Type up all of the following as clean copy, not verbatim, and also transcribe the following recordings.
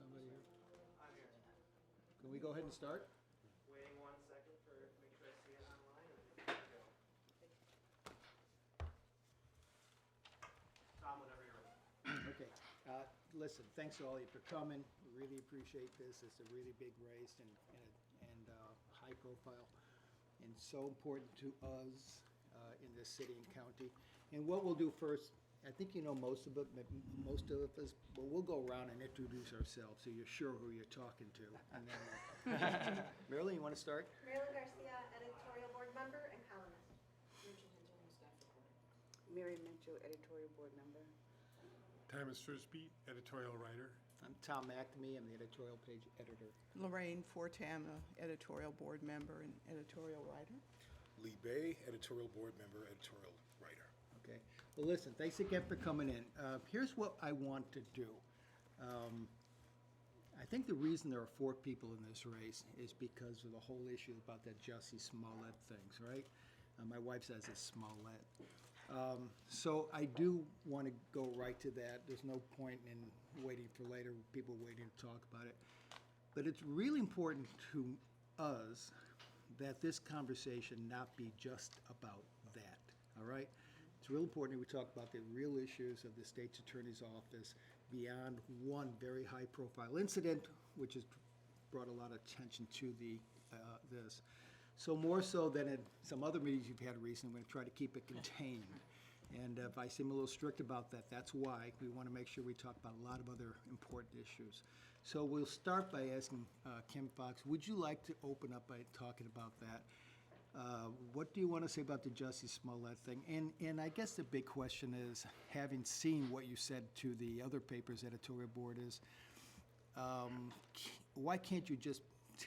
somebody here? Can we go ahead and start? Waiting 1 second for make sure I see it online. And there we go. Tom, whenever you're ready. Okay. Listen, thanks to all of you for coming. We really appreciate this. It's a really big race and high profile and so important to us in this city and county. And what we'll do first, I think you know most of it, most of us, but we'll go around and introduce ourselves so you're sure who you're talking to. And then, Marilyn, you want to start? Marilyn Garcia, editorial board member and columnist. Mary Mitchell, editorial board member. Thomas Frisbee, editorial writer. I'm Tom McNamee. I'm the editorial page editor. Lorraine Fortana, editorial board member and editorial writer. Lee Bay, editorial board member, editorial writer. Okay. Well, listen, thanks again for coming in. Here's what I want to do. I think the reason there are 4 people in this race is because of the whole issue about that Jussie Smollett things, right? My wife says it's Smollett. So I do want to go right to that. There's no point in waiting for later, people waiting to talk about it. But it's really important to us that this conversation not be just about that, all right? It's real important that we talk about the real issues of the state's attorney's office beyond one very high-profile incident, which has brought a lot of attention to this. So more so than in some other meetings you've had recently, I'm going to try to keep it contained. And if I seem a little strict about that, that's why. We want to make sure we talk about a lot of other important issues. So we'll start by asking Kim Fox, would you like to open up by talking about that? What do you want to say about the Jussie Smollett thing? And I guess the big question is, having seen what you said to the other paper's editorial board is, why can't you just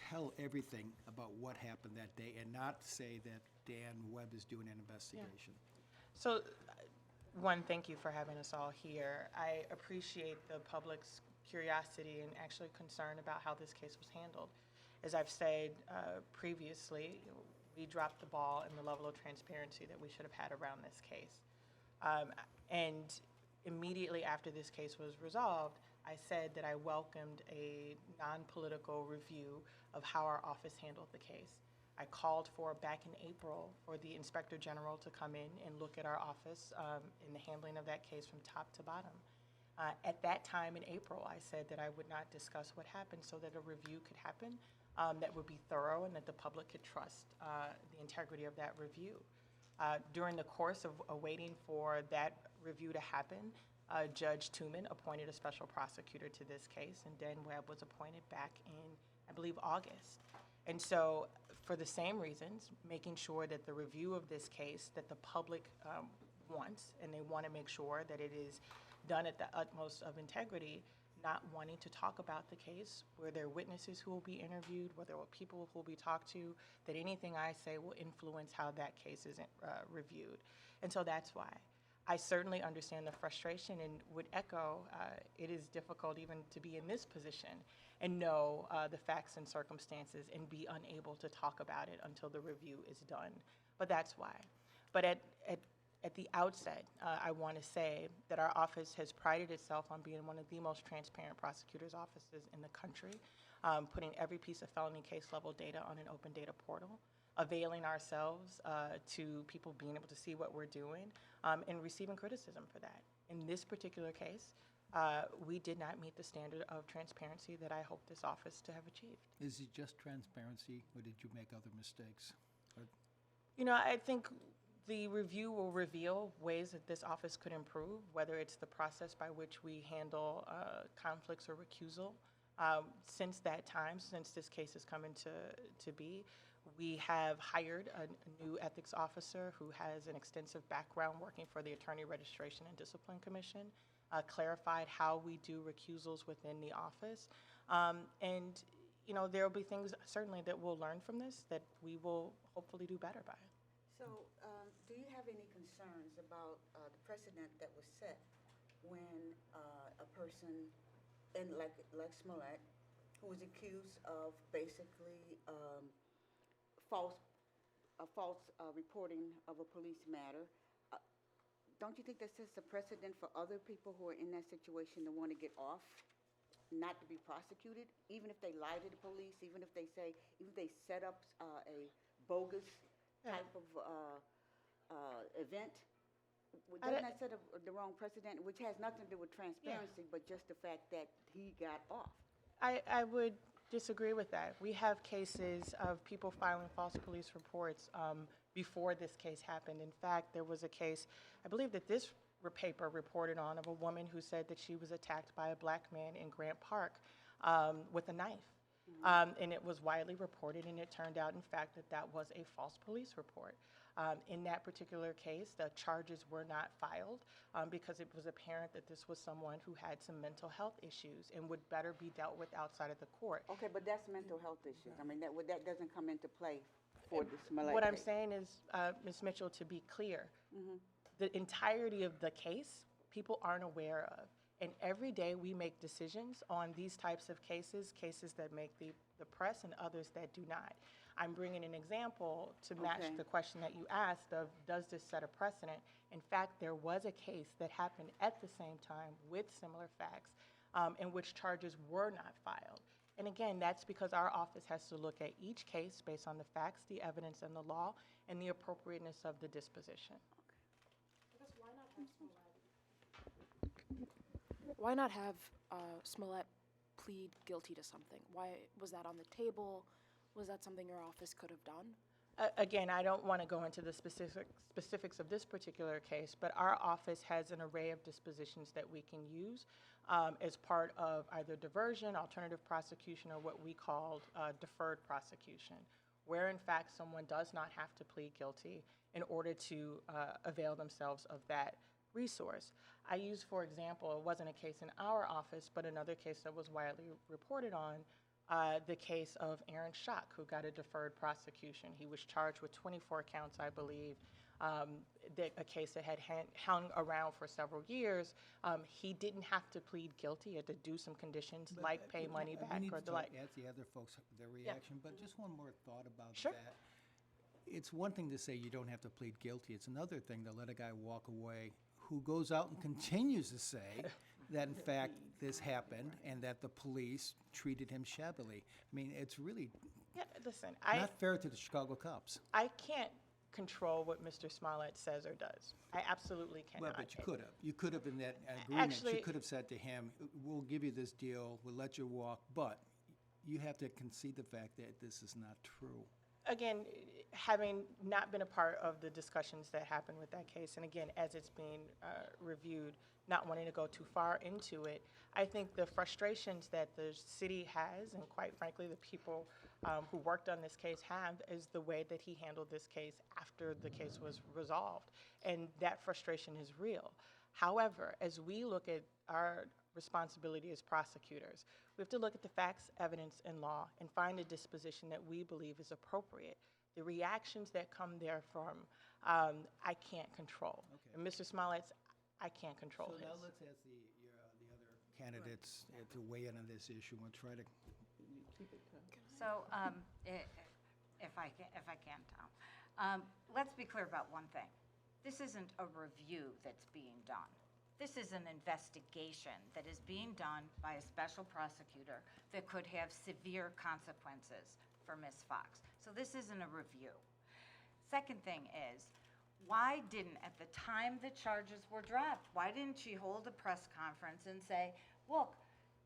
tell everything about what happened that day and not say that Dan Webb is doing an investigation? So, one, thank you for having us all here. I appreciate the public's curiosity and actually concern about how this case was handled. As I've said previously, we dropped the ball in the level of transparency that we should have had around this case. And immediately after this case was resolved, I said that I welcomed a non-political review of how our office handled the case. I called for, back in April, for the Inspector General to come in and look at our office in the handling of that case from top to bottom. At that time in April, I said that I would not discuss what happened so that a review could happen that would be thorough and that the public could trust the integrity of that review. During the course of waiting for that review to happen, Judge Tooman appointed a special prosecutor to this case, and Dan Webb was appointed back in, I believe, August. And so, for the same reasons, making sure that the review of this case that the public wants, and they want to make sure that it is done at the utmost of integrity, not wanting to talk about the case, where there are witnesses who will be interviewed, where there are people who will be talked to, that anything I say will influence how that case is reviewed. And so that's why. I certainly understand the frustration and would echo it is difficult even to be in this position and know the facts and circumstances and be unable to talk about it until the review is done. But that's why. But at the outset, I want to say that our office has prided itself on being one of the most transparent prosecutors' offices in the country, putting every piece of felony case level data on an open data portal, availing ourselves to people being able to see what we're doing, and receiving criticism for that. In this particular case, we did not meet the standard of transparency that I hope this office to have achieved. Is it just transparency, or did you make other mistakes? You know, I think the review will reveal ways that this office could improve, whether it's the process by which we handle conflicts or recusal. Since that time, since this case has come into be, we have hired a new ethics officer who has an extensive background working for the Attorney Registration and Discipline Commission, clarified how we do recusals within the office. And, you know, there will be things certainly that we'll learn from this that we will hopefully do better by. So, do you have any concerns about the precedent that was set when a person, and like Smollett, who was accused of basically false reporting of a police matter? Don't you think that sets a precedent for other people who are in that situation to want to get off not to be prosecuted, even if they lie to the police, even if they set up a bogus type of event? Doesn't that set up the wrong precedent, which has nothing to do with transparency, but just the fact that he got off? I would disagree with that. We have cases of people filing false police reports before this case happened. In fact, there was a case, I believe that this paper reported on, of a woman who said that she was attacked by a black man in Grant Park with a knife. And it was widely reported, and it turned out, in fact, that that was a false police report. In that particular case, the charges were not filed because it was apparent that this was someone who had some mental health issues and would better be dealt with outside of the court. Okay, but that's mental health issues. I mean, that doesn't come into play for the Smollett What I'm case. saying is, Ms. Mitchell, to be clear, the entirety of the case, people aren't aware of. And every day we make decisions on these types of cases that make the press and others that do not. I'm bringing an example to match Okay. the question that you asked of, does this set a precedent? In fact, there was a case that happened at the same time with similar facts in which charges were not filed. And again, that's because our office has to look at each case based on the facts, the evidence, and the law, and the appropriateness of the disposition. Why not have Smollett plead guilty to something? Why was that on the table? Was that something your office could have done? Again, I don't want to go into the specifics of this particular case, but our office has an array of dispositions that we can use as part of either diversion, alternative prosecution, or what we call deferred prosecution, where in fact someone does not have to plead guilty in order to avail themselves of that resource. I use, for example, it wasn't a case in our office, but another case that was widely reported on, the case of Aaron Schock, who got a deferred prosecution. He was charged with 24 counts, I believe, a case that had hung around for several years. He didn't have to plead guilty. He had to do some conditions like pay money back or the like. We need to ask the other folks their reaction, but just one more thought about Sure. that. It's one thing to say you don't have to plead guilty. It's another thing to let a guy walk away who goes out and continues to say that, in fact, this happened and that the police treated him shabbily. I mean, it's really Yeah, listen, not fair to the Chicago cops. I can't control what Mr. Smollett says or does. I absolutely Well, cannot. but you could have. You could have in that agreement. Actually- You could have said to him, we'll give you this deal, we'll let you walk, but you have to concede the fact that this is not true. Again, having not been a part of the discussions that happened with that case, and again, as it's being reviewed, not wanting to go too far into it, I think the frustrations that the city has, and quite frankly, the people who worked on this case have, is the way that he handled this case after the case was resolved. And that frustration is real. However, as we look at our responsibility as prosecutors, we have to look at the facts, evidence, and law and find a disposition that we believe is appropriate. The reactions that come therefrom, I can't control. Okay. And Mr. Smollett's, I can't control So his. now let's ask the other candidates to weigh in on this issue and try to. So, if I can, Tom, let's be clear about one thing. This isn't a review that's being done. This is an investigation that is being done by a special prosecutor that could have severe consequences for Ms. Fox. So this isn't a review. Second thing is, why didn't, at the time the charges were dropped, why didn't she hold a press conference and say, look,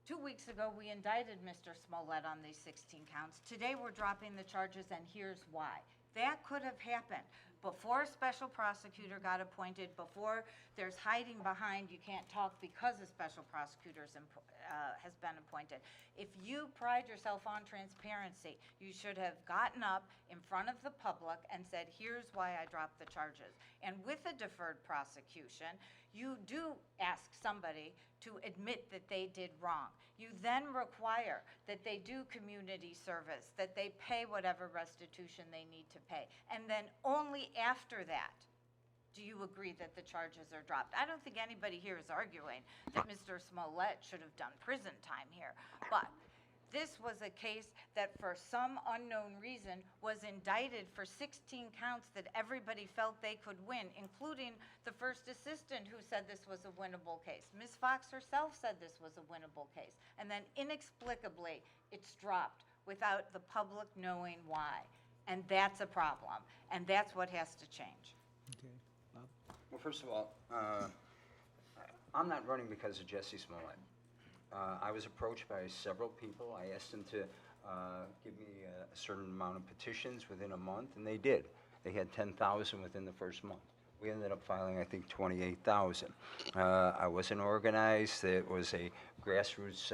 2 weeks ago we indicted Mr. Smollett on these 16 counts. Today we're dropping the charges and here's why. That could have happened before a special prosecutor got appointed, before there's hiding behind you can't talk because a special prosecutor has been appointed. If you pride yourself on transparency, you should have gotten up in front of the public and said, here's why I dropped the charges. And with a deferred prosecution, you do ask somebody to admit that they did wrong. You then require that they do community service, that they pay whatever restitution they need to pay. And then only after that do you agree that the charges are dropped. I don't think anybody here is arguing that Mr. Smollett should have done prison time here. But This was a case that for some unknown reason was indicted for 16 counts that everybody felt they could win, including the first assistant who said this was a winnable case. Ms. Fox herself said this was a winnable case. And then inexplicably, it's dropped without the public knowing why. And that's a problem. And that's what has to change. Okay, Bob? Well, first of all, I'm not running because of Jesse Smollett. I was approached by several people. I asked them to give me a certain amount of petitions within a month, and they did. They had 10,000 within the first month. We ended up filing, I think, 28,000. I wasn't organized. It was a grassroots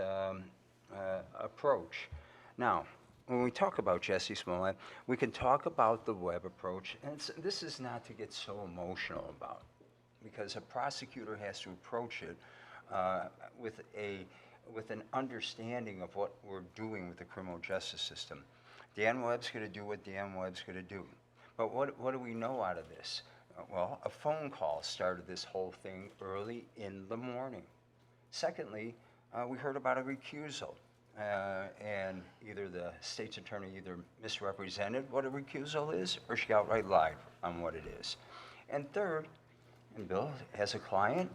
approach. Now, when we talk about Jesse Smollett, we can talk about the web approach, and this is not to get so emotional about, because a prosecutor has to approach it with an understanding of what we're doing with the criminal justice system. Dan Webb's going to do what Dan Webb's going to do. But what do we know out of this? Well, a phone call started this whole thing early in the morning. Secondly, we heard about a recusal. And either the state's attorney either misrepresented what a recusal is, or she outright lied on what it is. And third, and Bill has a client,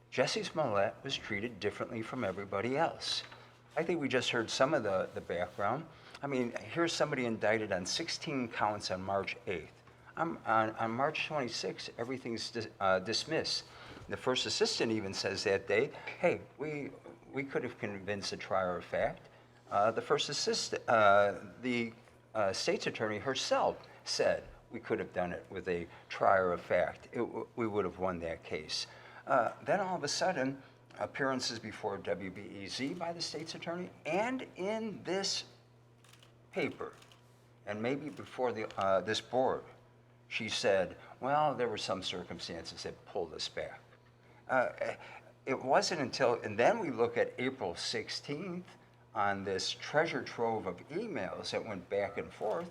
Jesse Smollett was treated differently from everybody else. I think we just heard some of the background. I mean, here's somebody indicted on 16 counts on March 8th. On March 26th, everything's dismissed. The first assistant even says that day, hey, we could have convinced a trier of fact. The first assistant, the state's attorney herself said we could have done it with a trier of fact. We would have won that case. Then all of a sudden, appearances before WBEZ by the state's attorney and in this paper, and maybe before this board, she said, well, there were some circumstances that pulled us back. It wasn't until, and then we look at April 16th on this treasure trove of emails that went back and forth,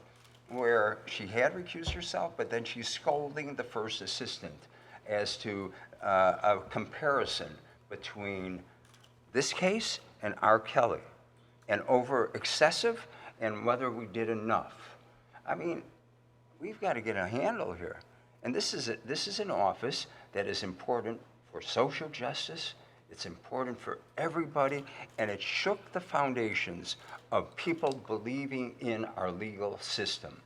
where she had recused herself, but then she's scolding the first assistant as to a comparison between this case and R. Kelly, and over excessive and whether we did enough. I mean, we've got to get a handle here. And this is an office that is important for social justice. It's important for everybody, and it shook the foundations of people believing in our legal system.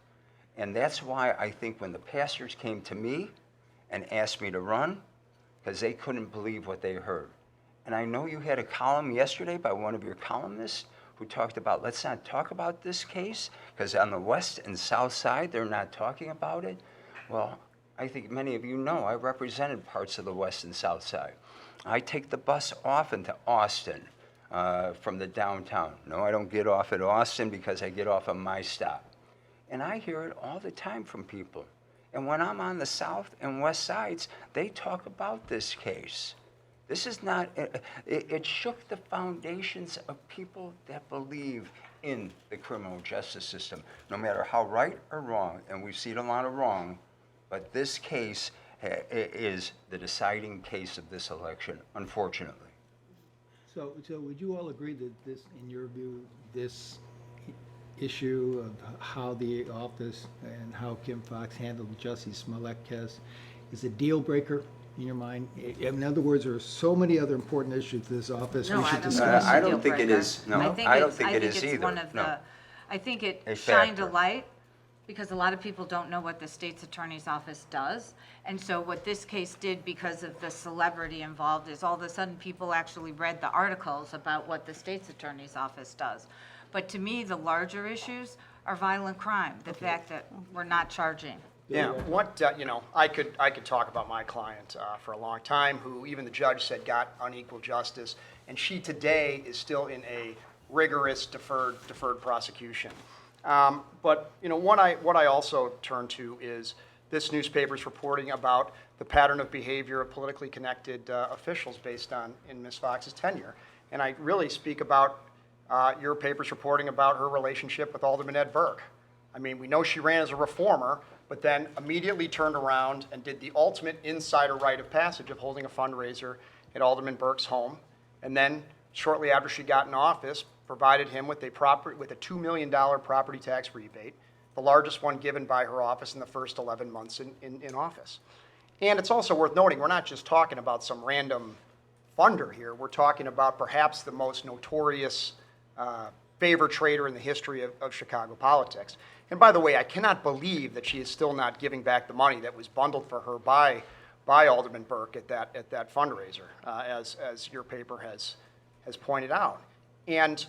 And that's why I think when the pastors came to me and asked me to run, because they couldn't believe what they heard. And I know you had a column yesterday by one of your columnists who talked about, let's not talk about this case, because on the west and south side, they're not talking about it. Well, I think many of you know I represented parts of the west and south side. I take the bus often to Austin from the downtown. No, I don't get off at Austin because I get off of my stop. And I hear it all the time from people. And when I'm on the south and west sides, they talk about this case. This is not, it shook the foundations of people that believe in the criminal justice system, no matter how right or wrong, and we've seen a lot of wrong, but this case is the deciding case of this election, unfortunately. So would you all agree that this, in your view, this issue of how the office and how Kim Fox handled the Jussie Smollett case is a deal breaker in your mind? In other words, there are so many other important issues to this office we should discuss. I don't think it is. No, I don't think it is either. I think it A shined a factor. light because a lot of people don't know what the state's attorney's office does. And so what this case did, because of the celebrity involved, is all of a sudden people actually read the articles about what the state's attorney's office does. But to me, the larger issues are violent crime, the fact that we're not charging. Yeah, what, I could talk about my client for a long time, who even the judge said got unequal justice, and she today is still in a rigorous deferred prosecution. But, what I also turn to is this newspaper's reporting about the pattern of behavior of politically connected officials based on in Ms. Fox's tenure. And I really speak about your paper's reporting about her relationship with Alderman Ed Burke. I mean, we know she ran as a reformer, but then immediately turned around and did the ultimate insider rite of passage of holding a fundraiser at Alderman Burke's home. And then shortly after she got in office, provided him with a $2 million property tax rebate, the largest one given by her office in the first 11 months in office. And it's also worth noting, we're not just talking about some random funder here. We're talking about perhaps the most notorious favor trader in the history of Chicago politics. And by the way, I cannot believe that she is still not giving back the money that was bundled for her by Alderman Burke at that fundraiser, as your paper has pointed out. And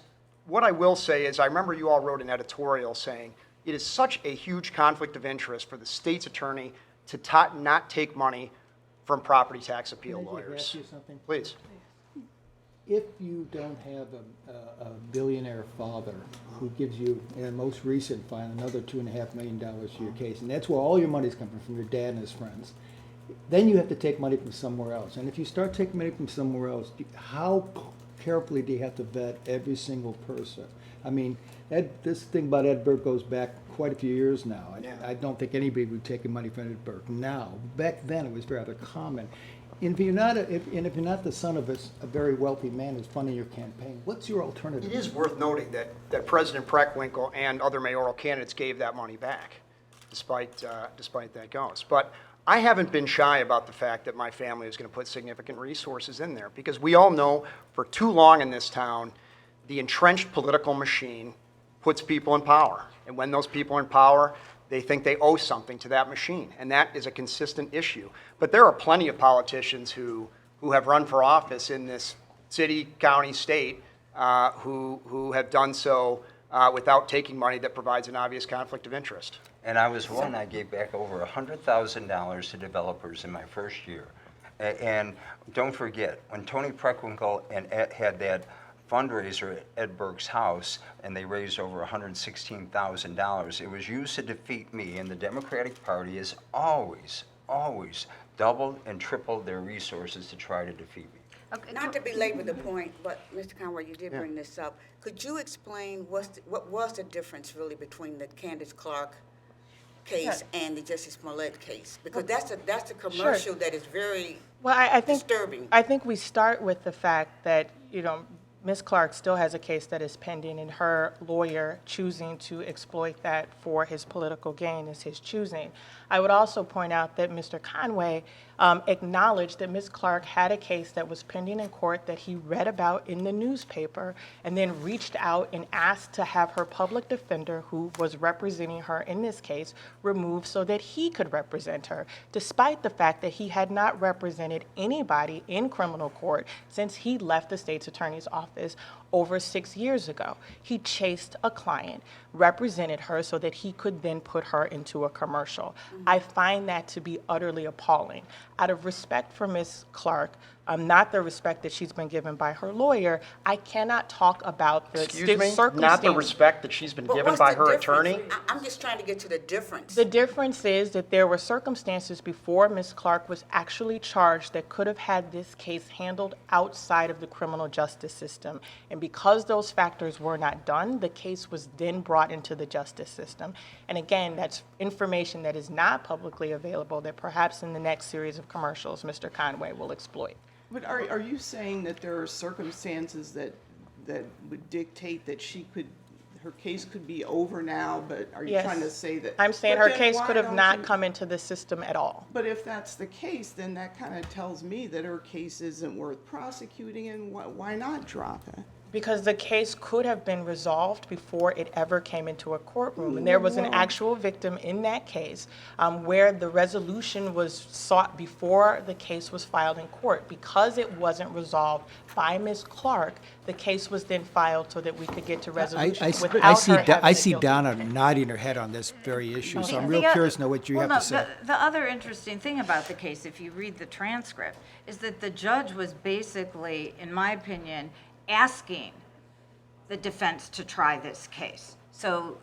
what I will say is, I remember you all wrote an editorial saying, it is such a huge conflict of interest for the state's attorney to not take money from property tax appeal Can I just lawyers. ask you something? Please. If you don't have a billionaire father who gives you, in the most recent file, another $2.5 million to your case, and that's where all your money's coming from, your dad and his friends, then you have to take money from somewhere else. And if you start taking money from somewhere else, how carefully do you have to vet every single person? I mean, this thing about Ed Burke goes back quite a few years now. I don't think anybody would take money from Ed Burke now. Back then, it was rather common. And if you're not the son of a very wealthy man who's funding your campaign, what's your alternative? It is worth noting that President Preckwinkle and other mayoral candidates gave that money back, despite that goes. But I haven't been shy about the fact that my family is going to put significant resources in there, because we all know for too long in this town, the entrenched political machine puts people in power. And when those people are in power, they think they owe something to that machine, and that is a consistent issue. But there are plenty of politicians who have run for office in this city, county, state, who have done so without taking money that provides an obvious conflict of interest. And I was one, I gave back over $100,000 to developers in my first year. And don't forget, when Tony Preckwinkle and Ed had that fundraiser at Ed Burke's house, and they raised over $116,000. It was used to defeat me, and the Democratic Party has always doubled and tripled their resources to try to defeat me. Okay, not to belabor the point, but Mr. Conway, you did bring this up. Could you explain what was the difference really between the Candace Clark case and the Jussie Smollett case? Because that's a commercial that is very disturbing. I think we start with the fact that, Ms. Clark still has a case that is pending, and her lawyer choosing to exploit that for his political gain is his choosing. I would also point out that Mr. Conway acknowledged that Ms. Clark had a case that was pending in court that he read about in the newspaper, and then reached out and asked to have her public defender, who was representing her in this case, removed so that he could represent her, despite the fact that he had not represented anybody in criminal court since he left the state's attorney's office over 6 years ago. He chased a client, represented her so that he could then put her into a commercial. I find that to be utterly appalling. Out of respect for Ms. Clark, not the respect that she's been given by her lawyer, I cannot talk about the circumstances. Not the respect that she's been given by her attorney? I'm just trying to get to the difference. The difference is that there were circumstances before Ms. Clark was actually charged that could have had this case handled outside of the criminal justice system. And because those factors were not done, the case was then brought into the justice system. And again, that's information that is not publicly available that perhaps in the next series of commercials, Mr. Conway will exploit. But are you saying that there are circumstances that would dictate that her case could be over now, but are you trying to say that? I'm saying her case could have not come into the system at all. But if that's the case, then that kind of tells me that her case isn't worth prosecuting, and why not drop it? Because the case could have been resolved before it ever came into a courtroom. And there was an actual victim in that case where the resolution was sought before the case was filed in court. Because it wasn't resolved by Ms. Clark, the case was then filed so that we could get to resolution without her having I see to guilty Donna plea. nodding her head on this very issue, so I'm real curious to know what you have to say. The other interesting thing about the case, if you read the transcript, is that the judge was basically, in my opinion, asking the defense to try this case. So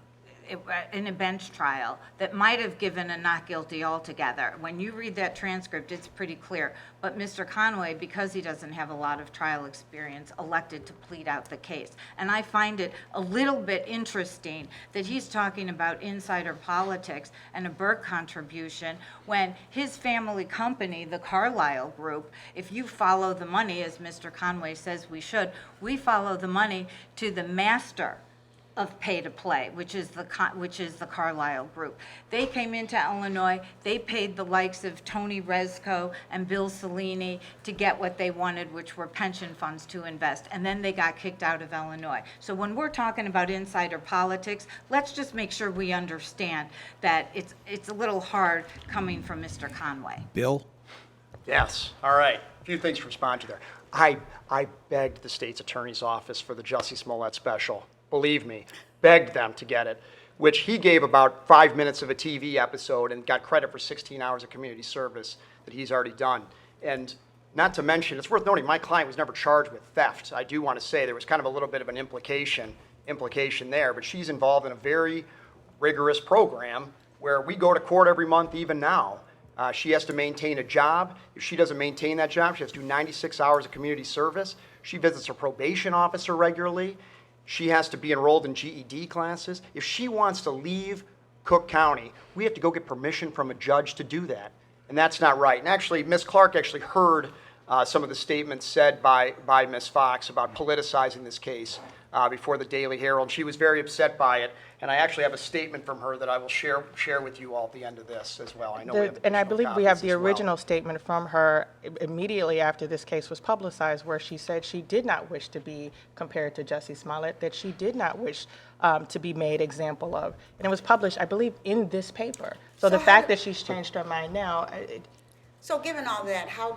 in a bench trial that might have given a not guilty altogether. When you read that transcript, it's pretty clear. But Mr. Conway, because he doesn't have a lot of trial experience, elected to plead out the case. And I find it a little bit interesting that he's talking about insider politics and a Burke contribution when his family company, the Carlyle Group, if you follow the money, as Mr. Conway says we should, we follow the money to the master of pay-to-play, which is the Carlyle Group. They came into Illinois, they paid the likes of Tony Rezko and Bill Cellini to get what they wanted, which were pension funds to invest, and then they got kicked out of Illinois. So when we're talking about insider politics, let's just make sure we understand that it's a little hard coming from Mr. Conway. Bill? Yes, all right. A few things to respond to there. I begged the state's attorney's office for the Jussie Smollett special. Believe me, begged them to get it, which he gave about 5 minutes of a TV episode and got credit for 16 hours of community service that he's already done. And not to mention, it's worth noting, my client was never charged with theft. I do want to say there was kind of a little bit of an implication there, but she's involved in a very rigorous program where we go to court every month, even now. She has to maintain a job. If she doesn't maintain that job, she has to do 96 hours of community service. She visits her probation officer regularly. She has to be enrolled in GED classes. If she wants to leave Cook County, we have to go get permission from a judge to do that. And that's not right. And actually, Ms. Clark actually heard some of the statements said by Ms. Fox about politicizing this case before the Daily Herald. She was very upset by it. And I actually have a statement from her that I will share with you all at the end of this as well. I know we have And I additional believe we have copies the as well. original statement from her immediately after this case was publicized, where she said she did not wish to be compared to Jussie Smollett, that she did not wish to be made example of. And it was published, I believe, in this paper. So the fact that she's changed her mind now, So given all that, how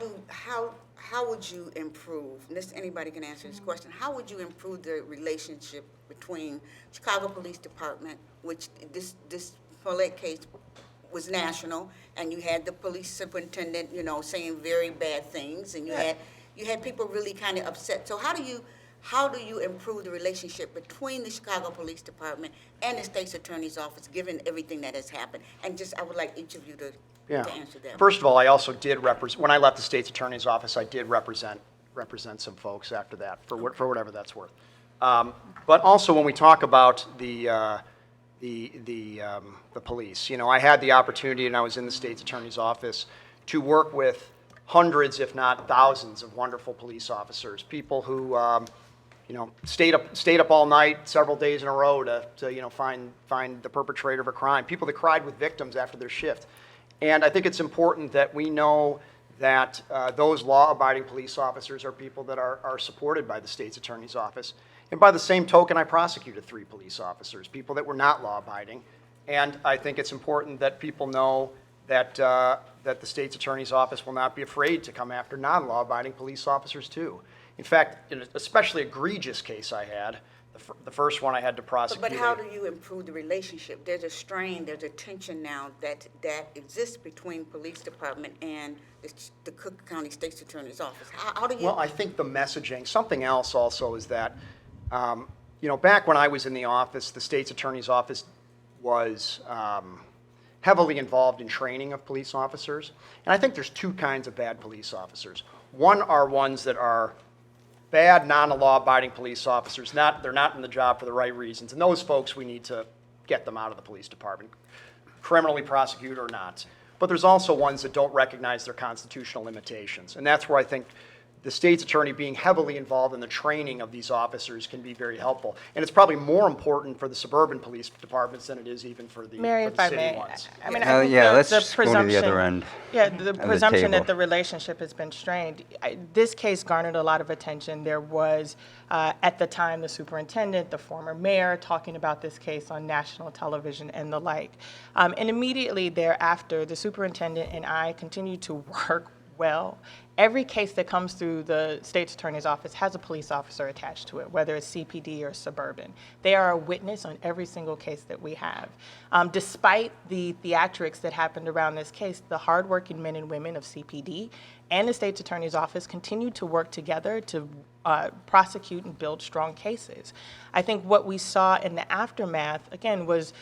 would you improve, and this, anybody can answer this question, how would you improve the relationship between Chicago Police Department, which this Smollett case was national, and you had the police superintendent, saying very bad things, and you had people really kind of upset. So how do you improve the relationship between the Chicago Police Department and the state's attorney's office, given everything that has happened? And just, I would like each of you to answer that. First of all, I also did represent, when I left the state's attorney's office, I did represent some folks after that, for whatever that's worth. But also, when we talk about the police, I had the opportunity, and I was in the state's attorney's office, to work with hundreds, if not thousands, of wonderful police officers, people who, stayed up all night, several days in a row to find the perpetrator of a crime, people that cried with victims after their shift. And I think it's important that we know that those law-abiding police officers are people that are supported by the state's attorney's office. And by the same token, I prosecuted 3 police officers, people that were not law-abiding. And I think it's important that people know that the state's attorney's office will not be afraid to come after non-law-abiding police officers too. In fact, in an especially egregious case I had, the first one I had to prosecute. But how do you improve the relationship? There's a strain, there's a tension now that exists between police department and the Cook County State's Attorney's Office. How do you? Well, I think the messaging, something else also is that, back when I was in the office, the state's attorney's office was heavily involved in training of police officers. And I think there's 2 kinds of bad police officers. One are ones that are bad, non-law-abiding police officers. They're not in the job for the right reasons. And those folks, we need to get them out of the police department, criminally prosecute or not. But there's also ones that don't recognize their constitutional limitations. And that's where I think the state's attorney being heavily involved in the training of these officers can be very helpful. And it's probably more important for the suburban police departments than it is even for the, Mary, for the if I city may, ones. I mean, I think let's the just go to the presumption, other end. Yeah, the of the presumption table. that the relationship has been strained. This case garnered a lot of attention. There was, at the time, the superintendent, the former mayor, talking about this case on national television and the like. And immediately thereafter, the superintendent and I continued to work well. Every case that comes through the state's attorney's office has a police officer attached to it, whether it's CPD or suburban. They are a witness on every single case that we have. Despite the theatrics that happened around this case, the hardworking men and women of CPD and the state's attorney's office continue to work together to prosecute and build strong cases. I think what we saw in the aftermath, again, was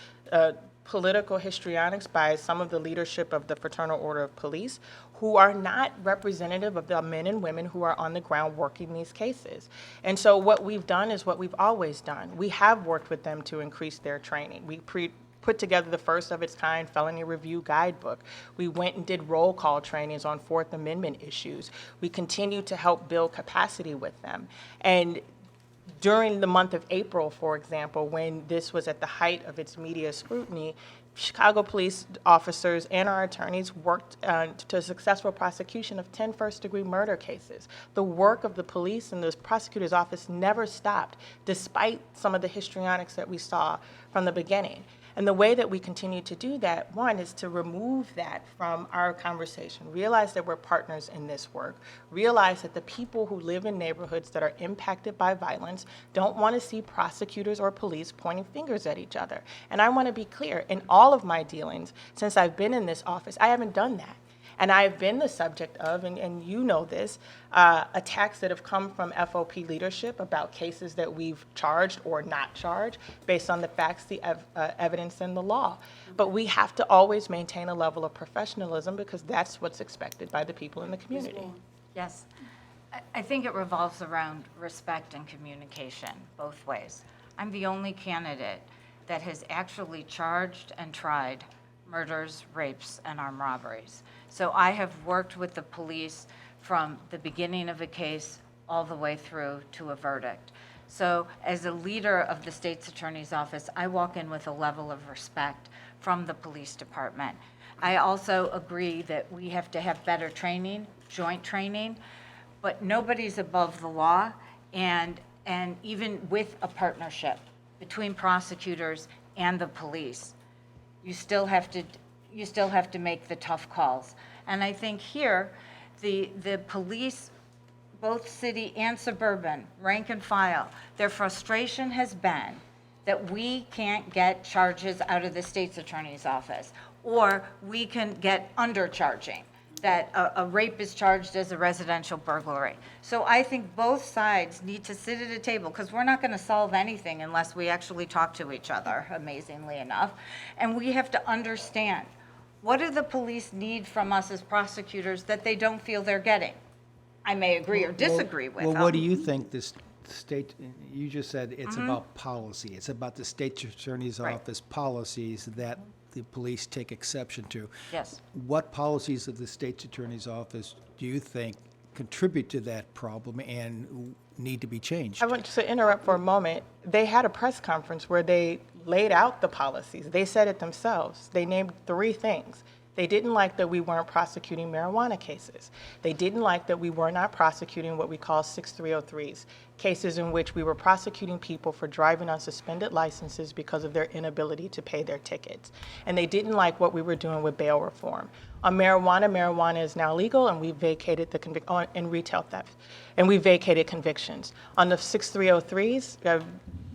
political histrionics by some of the leadership of the Fraternal Order of Police who are not representative of the men and women who are on the ground working these cases. And so what we've done is what we've always done. We have worked with them to increase their training. We put together the first of its kind felony review guidebook. We went and did roll call trainings on Fourth Amendment issues. We continue to help build capacity with them. And during the month of April, for example, when this was at the height of its media scrutiny, Chicago police officers and our attorneys worked to a successful prosecution of 10 first-degree murder cases. The work of the police and the prosecutor's office never stopped, despite some of the histrionics that we saw from the beginning. And the way that we continue to do that, one, is to remove that from our conversation, realize that we're partners in this work, realize that the people who live in neighborhoods that are impacted by violence don't want to see prosecutors or police pointing fingers at each other. And I want to be clear, in all of my dealings, since I've been in this office, I haven't done that. And I've been the subject of, and you know this, attacks that have come from FOP leadership about cases that we've charged or not charged based on the facts, the evidence, and the law. But we have to always maintain a level of professionalism because that's what's expected by the people in the community. Yes. I think it revolves around respect and communication, both ways. I'm the only candidate that has actually charged and tried murders, rapes, and armed robberies. So I have worked with the police from the beginning of a case all the way through to a verdict. So as a leader of the state's attorney's office, I walk in with a level of respect from the police department. I also agree that we have to have better training, joint training, but nobody's above the law, and even with a partnership between prosecutors and the police, you still have to make the tough calls. And I think here, the police, both city and suburban, rank and file, their frustration has been that we can't get charges out of the state's attorney's office, or we can get undercharging, that a rape is charged as a residential burglary. So I think both sides need to sit at a table, because we're not going to solve anything unless we actually talk to each other, amazingly enough. And we have to understand, what do the police need from us as prosecutors that they don't feel they're getting? I may agree or disagree with. Well, what do you think this state, you just said it's about policy. It's about the state attorney's office policies that the police take exception to. Yes. What policies of the state attorney's office do you think contribute to that problem and need to be changed? I want to interrupt for a moment. They had a press conference where they laid out the policies. They said it themselves. They named 3 things. They didn't like that we weren't prosecuting marijuana cases. They didn't like that we were not prosecuting what we call 6303s, cases in which we were prosecuting people for driving on suspended licenses because of their inability to pay their tickets. And they didn't like what we were doing with bail reform. On marijuana is now legal, and we vacated the in retail theft, and we vacated convictions. On the 6303s,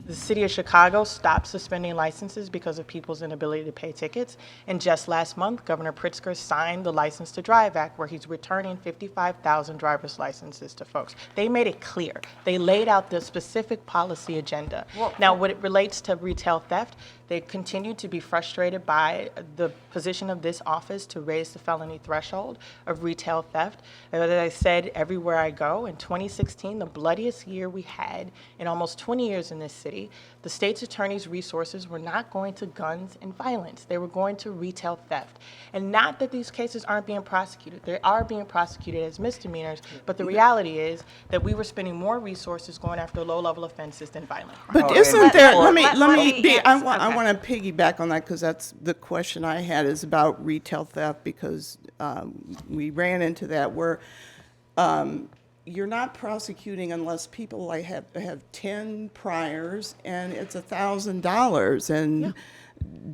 the city of Chicago stopped suspending licenses because of people's inability to pay tickets. And just last month, Governor Pritzker signed the License to Drive Act, where he's returning 55,000 driver's licenses to folks. They made it clear. They laid out the specific policy agenda. Now, when it relates to retail theft, they continue to be frustrated by the position of this office to raise the felony threshold of retail theft. As I said, everywhere I go, in 2016, the bloodiest year we had in almost 20 years in this city, the state's attorney's resources were not going to guns and violence. They were going to retail theft. And not that these cases aren't being prosecuted. They are being prosecuted as misdemeanors, but the reality is that we were spending more resources going after low-level offenses than violent crimes. But isn't there, let I want to piggyback on that, because that's the question I had, is about retail theft, because we ran into that where you're not prosecuting unless people like have 10 priors and it's $1,000. And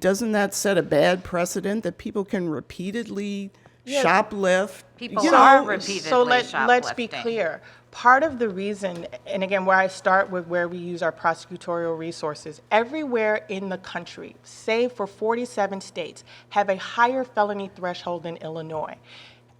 doesn't that set a bad precedent that people can repeatedly shoplift? People are repeatedly So shoplifting. let's be clear. Part of the reason, and again, where I start with where we use our prosecutorial resources, everywhere in the country, save for 47 states, have a higher felony threshold than Illinois.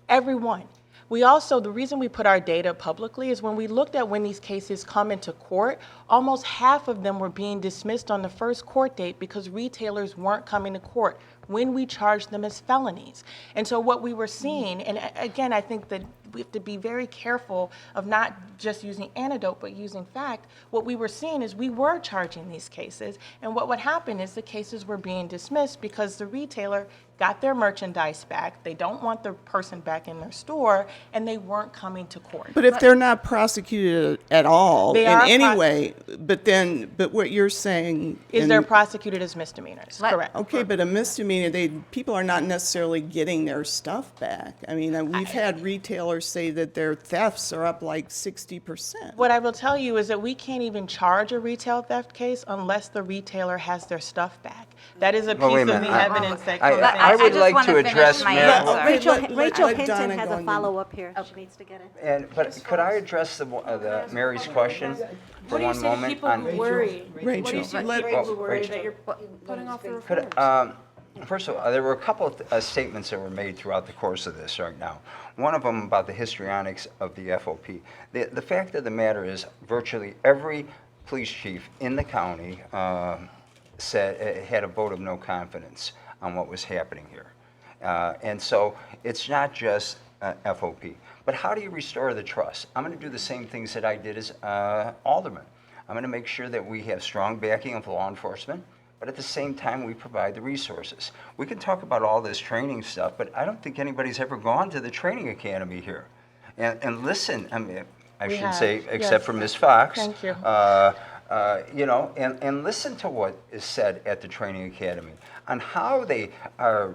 Everyone. We also, the reason we put our data publicly is when we looked at when these cases come into court, almost half of them were being dismissed on the first court date because retailers weren't coming to court when we charged them as felonies. And so what we were seeing, and again, I think that we have to be very careful of not just using anecdote, but using fact. What we were seeing is we were charging these cases, and what would happen is the cases were being dismissed because the retailer got their merchandise back, they don't want the person back in their store, and they weren't coming to court. But if they're not prosecuted at all They in are any way, but what you're saying Is in- they're prosecuted as misdemeanors, correct? Okay, but a misdemeanor, people are not necessarily getting their stuff back. I mean, we've had retailers say that their thefts are up like 60%. What I will tell you is that we can't even charge a retail theft case unless the retailer has their stuff back. That is a Well, piece wait a of minute. the evidence that I- goes I in. would just like wanna to finish address my Matt- answer. Rachel let Hinton Donna has go a and then- follow-up here. She needs to get in. But could I address the Mary's question for What do you one say to moment? people on- who worry? What do Rachel, you say to let- people who worry Rachel. that you're putting off the Could, reforms? first of all, there were a couple of statements that were made throughout the course of this right now. One of them about the histrionics of the FOP. The fact of the matter is virtually every police chief in the county had a vote of no confidence on what was happening here. And so it's not just FOP. But how do you restore the trust? I'm going to do the same things that I did as alderman. I'm going to make sure that we have strong backing of law enforcement, but at the same time, we provide the resources. We can talk about all this training stuff, but I don't think anybody's ever gone to the training academy here. And listen, I mean, I We should have, say, except yes. for Ms. Fox. Thank you. You know, and listen to what is said at the training academy on how they are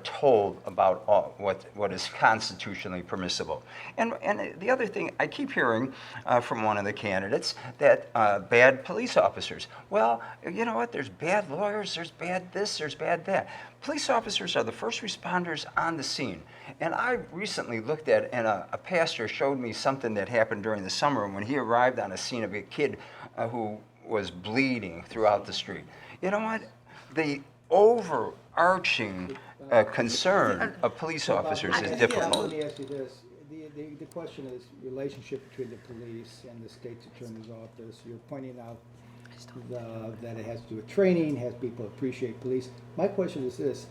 told about what is constitutionally permissible. And the other thing, I keep hearing from one of the candidates that bad police officers. Well, you know what, there's bad lawyers, there's bad this, there's bad that. Police officers are the first responders on the scene. And I recently looked at, and a pastor showed me something that happened during the summer when he arrived on a scene of a kid who was bleeding throughout the street. You know what? The overarching concern of police officers is difficult. Let me ask you this. The question is relationship between the police and the state's attorney's office. You're pointing out that it has to do with training, has people appreciate police. My question is this.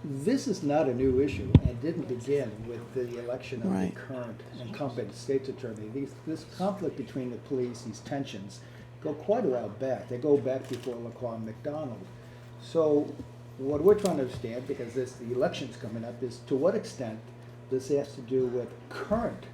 This is not a new issue and didn't begin with the election of Right. the current incumbent state's attorney. This conflict between the police, these tensions, go quite a while back. They go back before Laquan McDonald. So what we're trying to understand, because the election's coming up, is to what extent this has to do with current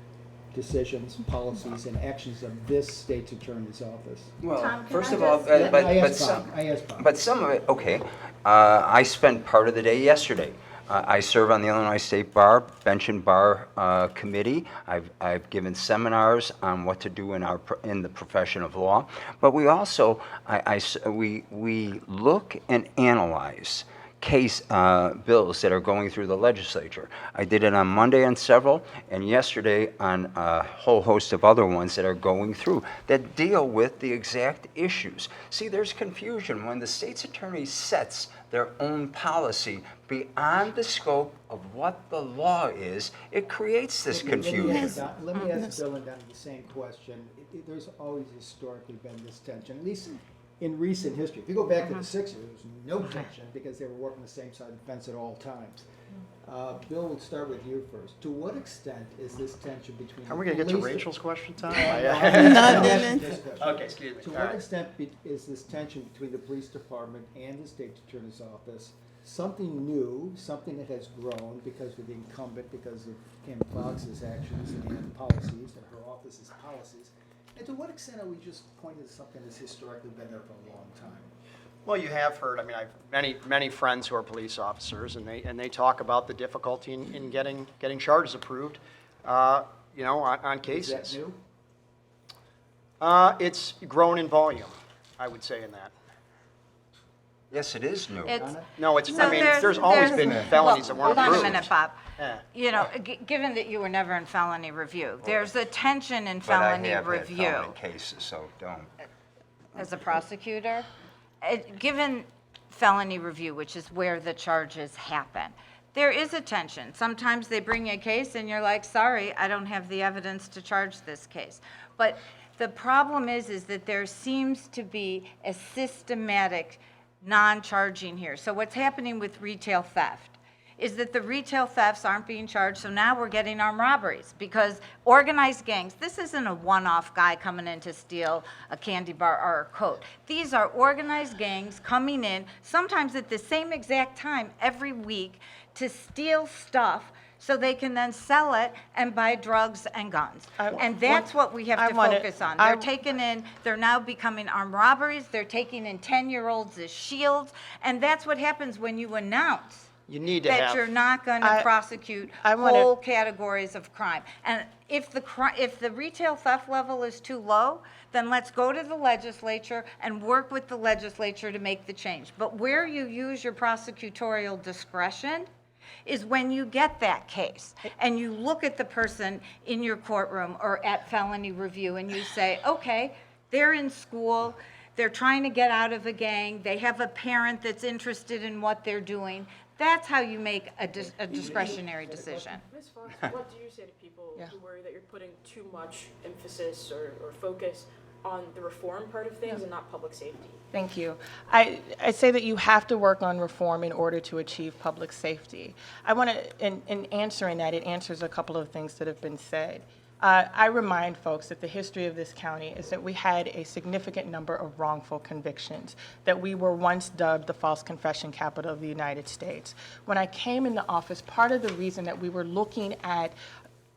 decisions, policies, and actions of this state's attorney's office. Well, Tom, can first I of all, just- I asked some, Bob. I asked Bob. but some of it, okay. I spent part of the day yesterday. I serve on the Illinois State Bar Bench and Bar Committee. I've given seminars on what to do in the profession of law. But we also we look and analyze case bills that are going through the legislature. I did it on Monday on several, and yesterday on a whole host of other ones that are going through that deal with the exact issues. See, there's confusion when the state's attorney sets their own policy beyond the scope of what the law is. It creates this confusion. Let me ask Bill and Don the same question. There's always historically been this tension, at least in recent history. If you go back to the 60s, there was no tension because they were working the same side of the fence at all times. Bill, we'll start with you first. To what extent is this tension between Are we going to get to police- Rachel's question, Tom? Okay, excuse me. To what extent is this tension between the police department and the state attorney's office something new, something that has grown because of the incumbent, because of Kim Fox's actions and policies, and her office's policies? And to what extent are we just pointing to something that's historically been there for a long time? Well, you have heard, I mean, I've many friends who are police officers, and they talk about the difficulty in getting charges approved, you know, on cases. Is that new? It's grown in volume, I would say, in that. Yes, it is new. It's, No, it's, So I mean, there's always been felonies that weren't hold approved. on a minute, Bob. Yeah. You know, given that you were never in felony review, there's a tension in But I felony have had review. felony cases, so don't. As a prosecutor, given felony review, which is where the charges happen, there is a tension. Sometimes they bring you a case and you're like, sorry, I don't have the evidence to charge this case. But the problem is that there seems to be a systematic non-charging here. So what's happening with retail theft is that the retail thefts aren't being charged, so now we're getting armed robberies because organized gangs, this isn't a one-off guy coming in to steal a candy bar or a coat. These are organized gangs coming in, sometimes at the same exact time every week, to steal stuff so they can then sell it and buy drugs and guns. And that's what we have to focus on. They're taking in, they're now becoming armed robberies, they're taking in 10-year-olds as shields, and that's what happens when you announce You need to that have. you're not going to prosecute whole categories of crime. And if the retail theft level is too low, then let's go to the legislature and work with the legislature to make the change. But where you use your prosecutorial discretion is when you get that case and you look at the person in your courtroom or at felony review and you say, okay, they're in school, they're trying to get out of a gang, they have a parent that's interested in what they're doing. That's how you make a discretionary decision. Ms. Fox, what do you say to people who worry that you're putting too much emphasis or focus on the reform part of things and not public safety? Thank you. I say that you have to work on reform in order to achieve public safety. I want to, in answering that, it answers a couple of things that have been said. I remind folks that the history of this county is that we had a significant number of wrongful convictions, that we were once dubbed the false confession capital of the United States. When I came into office, part of the reason that we were looking at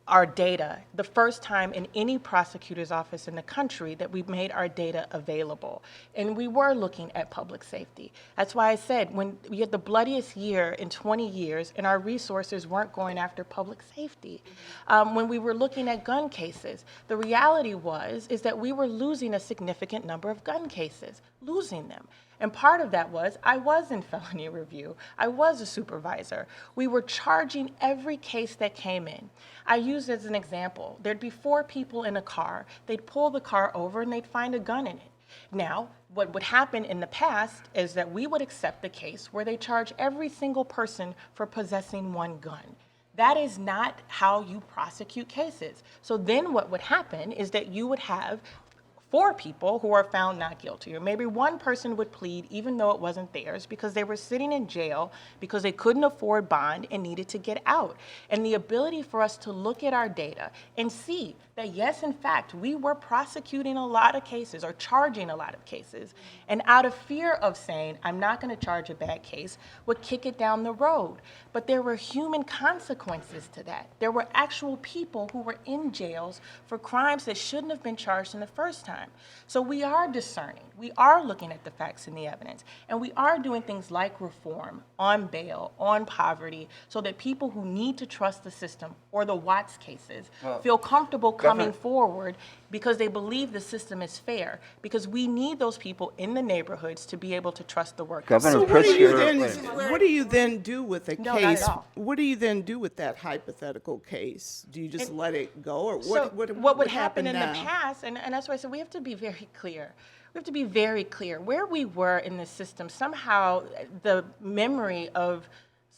our data, the first time in any prosecutor's office in the country that we made our data available. And we were looking at public safety. That's why I said when we had the bloodiest year in 20 years and our resources weren't going after public safety. When we were looking at gun cases, the reality is that we were losing a significant number of gun cases, losing them. And part of that was I was in felony review. I was a supervisor. We were charging every case that came in. I used as an example, there'd be 4 people in a car. They'd pull the car over and they'd find a gun in it. Now, what would happen in the past is that we would accept the case where they charge every single person for possessing 1 gun. That is not how you prosecute cases. So then what would happen is that you would have 4 people who are found not guilty, or maybe 1 person would plead even though it wasn't theirs because they were sitting in jail because they couldn't afford bond and needed to get out. And the ability for us to look at our data and see that yes, in fact, we were prosecuting a lot of cases or charging a lot of cases, and out of fear of saying, I'm not going to charge a bad case, would kick it down the road. But there were human consequences to that. There were actual people who were in jails for crimes that shouldn't have been charged in the first time. So we are discerning. We are looking at the facts and the evidence, and we are doing things like reform on bail, on poverty, so that people who need to trust the system or the Watts cases feel comfortable coming forward because they believe the system is fair, because we need those people in the neighborhoods to be able to trust the work. So what do you then do with a No, case? not at all. What do you then do with that hypothetical case? Do you just let it go, or So what would happen in now? the past, and that's why I said we have to be very clear. We have to be very clear. Where we were in the system, somehow the memory of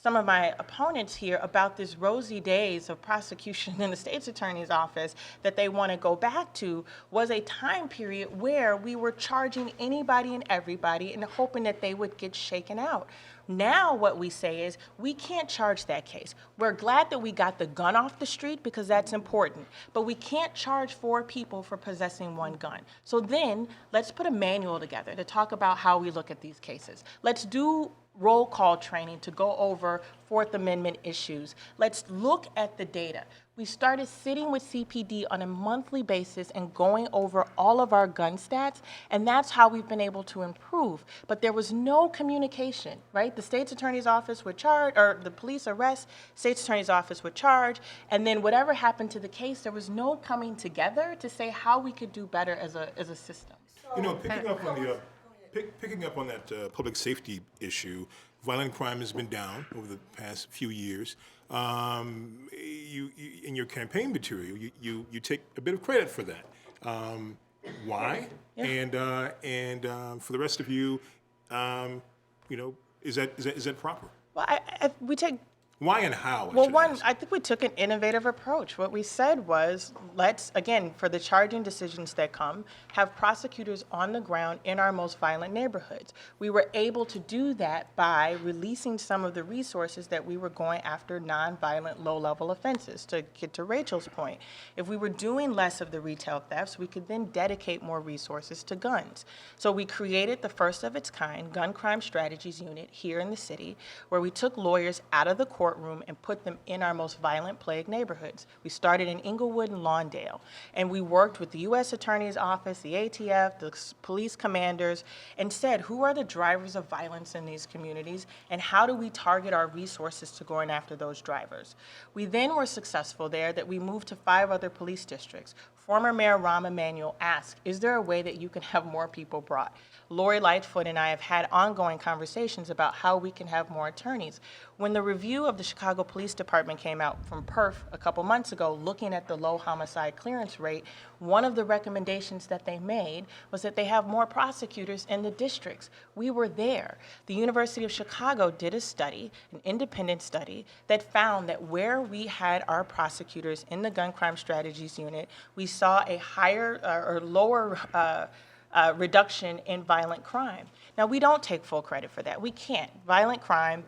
some of my opponents here about this rosy days of prosecution in the state's attorney's office that they want to go back to was a time period where we were charging anybody and everybody and hoping that they would get shaken out. Now what we say is we can't charge that case. We're glad that we got the gun off the street because that's important, but we can't charge 4 people for possessing 1 gun. So then let's put a manual together to talk about how we look at these cases. Let's do roll call training to go over Fourth Amendment issues. Let's look at the data. We started sitting with CPD on a monthly basis and going over all of our gun stats, and that's how we've been able to improve. But there was no communication, right? The state's attorney's office would charge, or the police arrest, state's attorney's office would charge, and then whatever happened to the case, there was no coming together to say how we could do better as a system. You know, picking up on that public safety issue, violent crime has been down over the past few years. You in your campaign material, you take a bit of credit for that. Why? Yeah. And for the rest of you, you know, is that proper? Well, we take Why and how? Well, one, I think we took an innovative approach. What we said was, let's, again, for the charging decisions that come, have prosecutors on the ground in our most violent neighborhoods. We were able to do that by releasing some of the resources that we were going after nonviolent, low-level offenses, to get to Rachel's point. If we were doing less of the retail thefts, we could then dedicate more resources to guns. So we created the first of its kind Gun Crime Strategies Unit here in the city, where we took lawyers out of the courtroom and put them in our most violent plagued neighborhoods. We started in Inglewood and Lawndale, and we worked with the U.S. Attorney's Office, the ATF, the police commanders, and said, who are the drivers of violence in these communities, and how do we target our resources to going after those drivers? We then were successful there that we moved to 5 other police districts. Former Mayor Rahm Emanuel asked, is there a way that you can have more people brought? Lori Lightfoot and I have had ongoing conversations about how we can have more attorneys. When the review of the Chicago Police Department came out from PERF a couple months ago, looking at the low homicide clearance rate, one of the recommendations that they made was that they have more prosecutors in the districts. We were there. The University of Chicago did a study, an independent study, that found that where we had our prosecutors in the Gun Crime Strategies Unit, we saw a higher or lower reduction in violent crime. Now, we don't take full credit for that. We can't. Violent crime,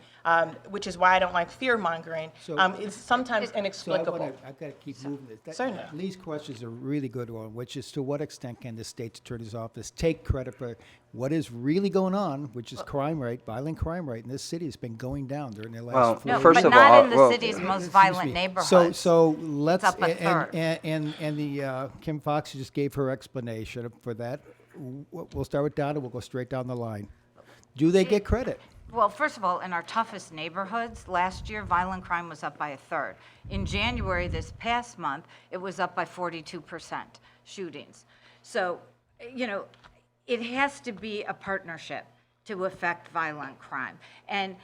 which is why I don't like fear-mongering, is sometimes inexplicable. I've got to keep moving this. Certainly. Lee's question is a really good one, which is to what extent can the state's attorney's office take credit for what is really going on, which is crime rate, violent crime rate in this city has been going down during the last 4 years. But not in the city's most violent neighborhoods. So let's, It's up a third. and the Kim Fox just gave her explanation for that. We'll start with Donna, we'll go straight down the line. Do they get credit? Well, first of all, in our toughest neighborhoods, last year, violent crime was up by a third. In January, this past month, it was up by 42% shootings. So, you know, it has to be a partnership to affect violent crime. And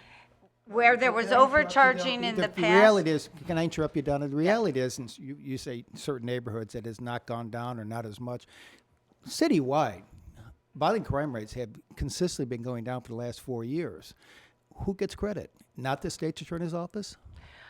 where there was overcharging in the past. The reality is, can I interrupt you, Donna? The reality is, since you say certain neighborhoods it has not gone down or not as much, citywide, violent crime rates have consistently been going down for the last 4 years. Who gets credit? Not the state's attorney's office?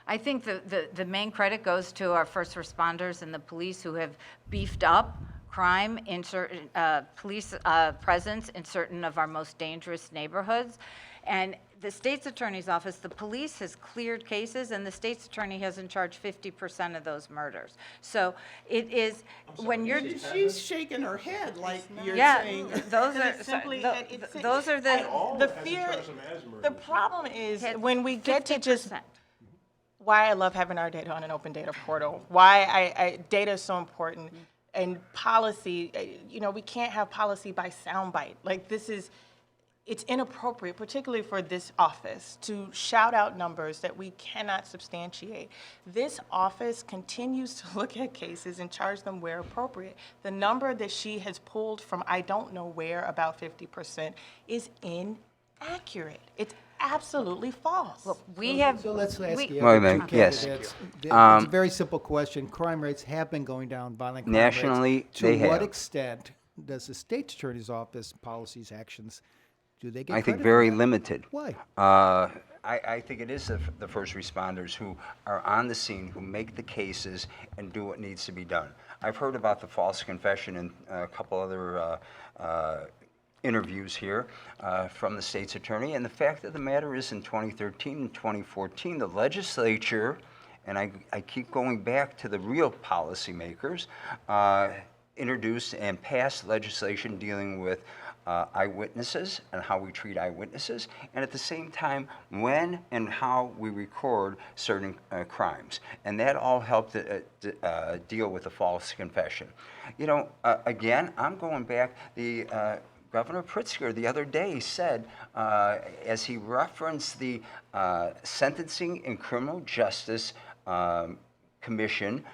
I think the main credit goes to our first responders and the police who have beefed up crime in certain police presence in certain of our most dangerous neighborhoods. And the state's attorney's office, the police has cleared cases, and the state's attorney hasn't charged 50% of those murders. So it is, when you're... She's shaking her head like you're Yeah, saying. those are, those are The fear, the problem is when we get to just, why I love having our data on an open data portal, why data is so important, and policy, you know, we can't have policy by soundbite. Like, this is, it's inappropriate, particularly for this office, to shout out numbers that we cannot substantiate. This office continues to look at cases and charge them where appropriate. The number that she has pulled from I don't know where, about 50%, is inaccurate. It's absolutely false. Well, we have... So let's ask we- you. Wait a minute, yes. It's a very simple question. Crime rates have been going down, violent crime rates. Nationally, they To what have. extent does the state's attorney's office policies, actions, do they get I credit think for very that? limited. Why? I think it is the first responders who are on the scene, who make the cases and do what needs to be done. I've heard about the false confession and a couple other interviews here from the state's attorney. And the fact of the matter is, in 2013 and 2014, the legislature, and I keep going back to the real policymakers, introduced and passed legislation dealing with eyewitnesses and how we treat eyewitnesses, and at the same time, when and how we record certain crimes. And that all helped deal with the false confession. You know, again, I'm going back, Governor Pritzker the other day said, as he referenced the Sentencing and Criminal Justice Commission,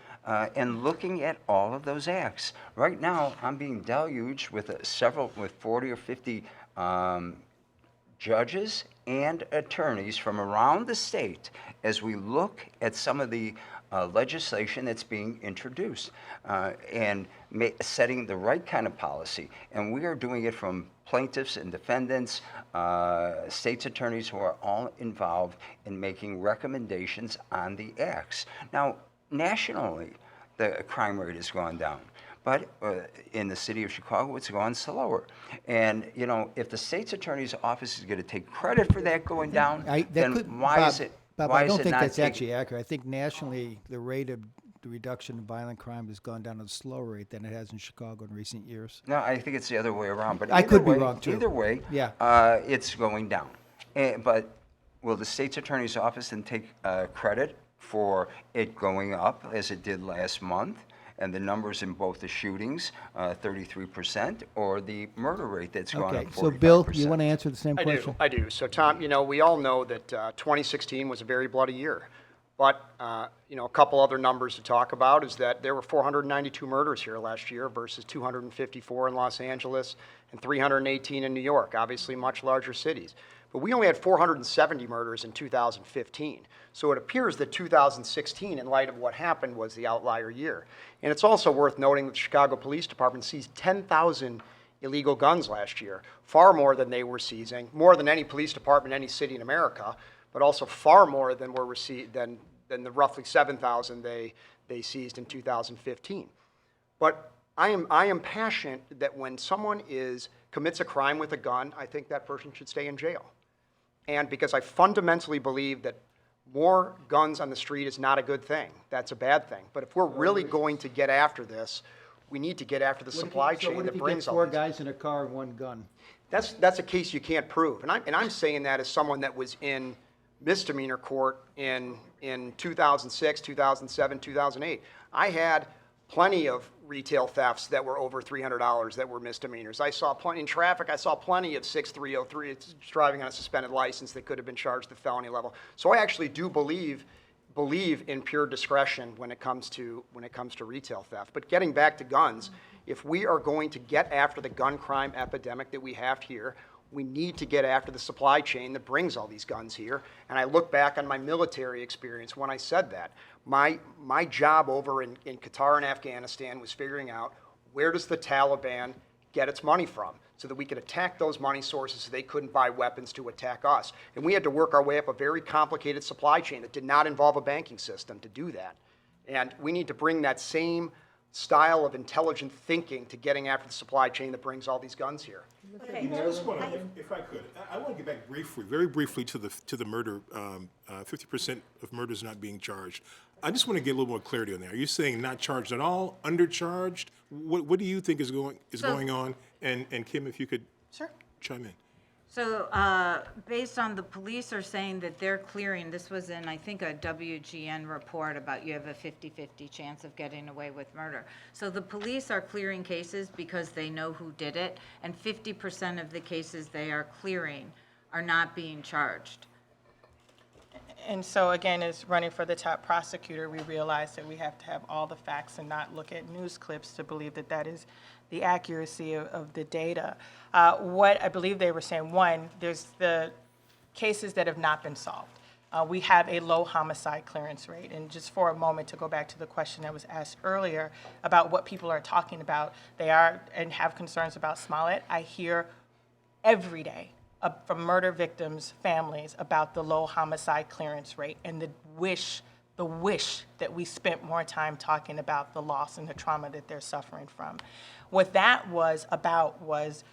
and looking at all of those acts. Right now, I'm being deluged with with 40 or 50 judges and attorneys from around the state as we look at some of the legislation that's being introduced and setting the right kind of policy. And we are doing it from plaintiffs and defendants, state's attorneys who are all involved in making recommendations on the acts. Now, nationally, the crime rate has gone down. But in the city of Chicago, it's gone slower. And, you know, if the state's attorney's office is going to take credit for that going down, then why is it? Bob, why I is don't it think not that's taking- actually accurate. I think nationally, the rate of the reduction in violent crime has gone down at a slower rate than it has in Chicago in recent years. No, I think it's the other way around. But I either could be way- wrong, too. Either way, Yeah. it's going down. But will the state's attorney's office then take credit for it going up as it did last month? And the numbers in both the shootings, 33%, or the murder rate that's gone Okay, up 45%. so Bill, you want to answer the same I question? do, I do. So Tom, you know, we all know that 2016 was a very bloody year. But, you know, a couple other numbers to talk about is that there were 492 murders here last year versus 254 in Los Angeles and 318 in New York, obviously much larger cities. But we only had 470 murders in 2015. So it appears that 2016, in light of what happened, was the outlier year. And it's also worth noting that the Chicago Police Department seized 10,000 illegal guns last year, far more than they were seizing, more than any police department in any city in America, but also far more than were received than the roughly 7,000 they seized in 2015. But I am passionate that when someone commits a crime with a gun, I think that person should stay in jail. And because I fundamentally believe that more guns on the street is not a good thing. That's a bad thing. But if we're really going to get after this, we need to get after the supply chain that brings all So what if you get four these. guys in a car and one gun? That's a case you can't prove. And I'm saying that as someone that was in misdemeanor court in 2006, 2007, 2008. I had plenty of retail thefts that were over $300 that were misdemeanors. I saw plenty in traffic. I saw plenty of 6303 driving on a suspended license that could have been charged at the felony level. So I actually do believe in pure discretion when it comes to retail theft. But getting back to guns, if we are going to get after the gun crime epidemic that we have here, we need to get after the supply chain that brings all these guns here. And I look back on my military experience when I said that. My job over in Qatar and Afghanistan was figuring out where does the Taliban get its money from so that we could attack those money sources so they couldn't buy weapons to attack us. And we had to work our way up a very complicated supply chain that did not involve a banking system to do that. And we need to bring that same style of intelligent thinking to getting after the supply chain that brings all these guns here. I just want to, if I could, I want to get back briefly, very briefly to the murder, 50% of murders not being charged. I just want to get a little more clarity on that. Are you saying not charged at all, undercharged? What do you think is going on? And Kim, if you could chime in. So based on the police are saying that they're clearing, this was in, I think, a WGN report about you have a 50-50 chance of getting away with murder. So the police are clearing cases because they know who did it, and 50% of the cases they are clearing are not being charged. And so again, as running for the top prosecutor, we realize that we have to have all the facts and not look at news clips to believe that that is the accuracy of the data. What I believe they were saying, one, there's the cases that have not been solved. We have a low homicide clearance rate. And just for a moment to go back to the question that was asked earlier about what people are talking about, they are and have concerns about Smollett. I hear every day from murder victims' families about the low homicide clearance rate and the wish that we spent more time talking about the loss and the trauma that they're suffering from. What that was about was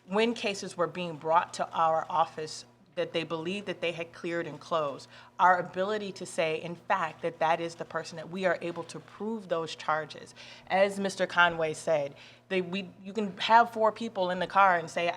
when cases were being brought to our office that they believed that they had cleared and closed, our ability to say, in fact, that that is the person, that we are able to prove those charges. As Mr. Conway said, you can have 4 people in the car and say,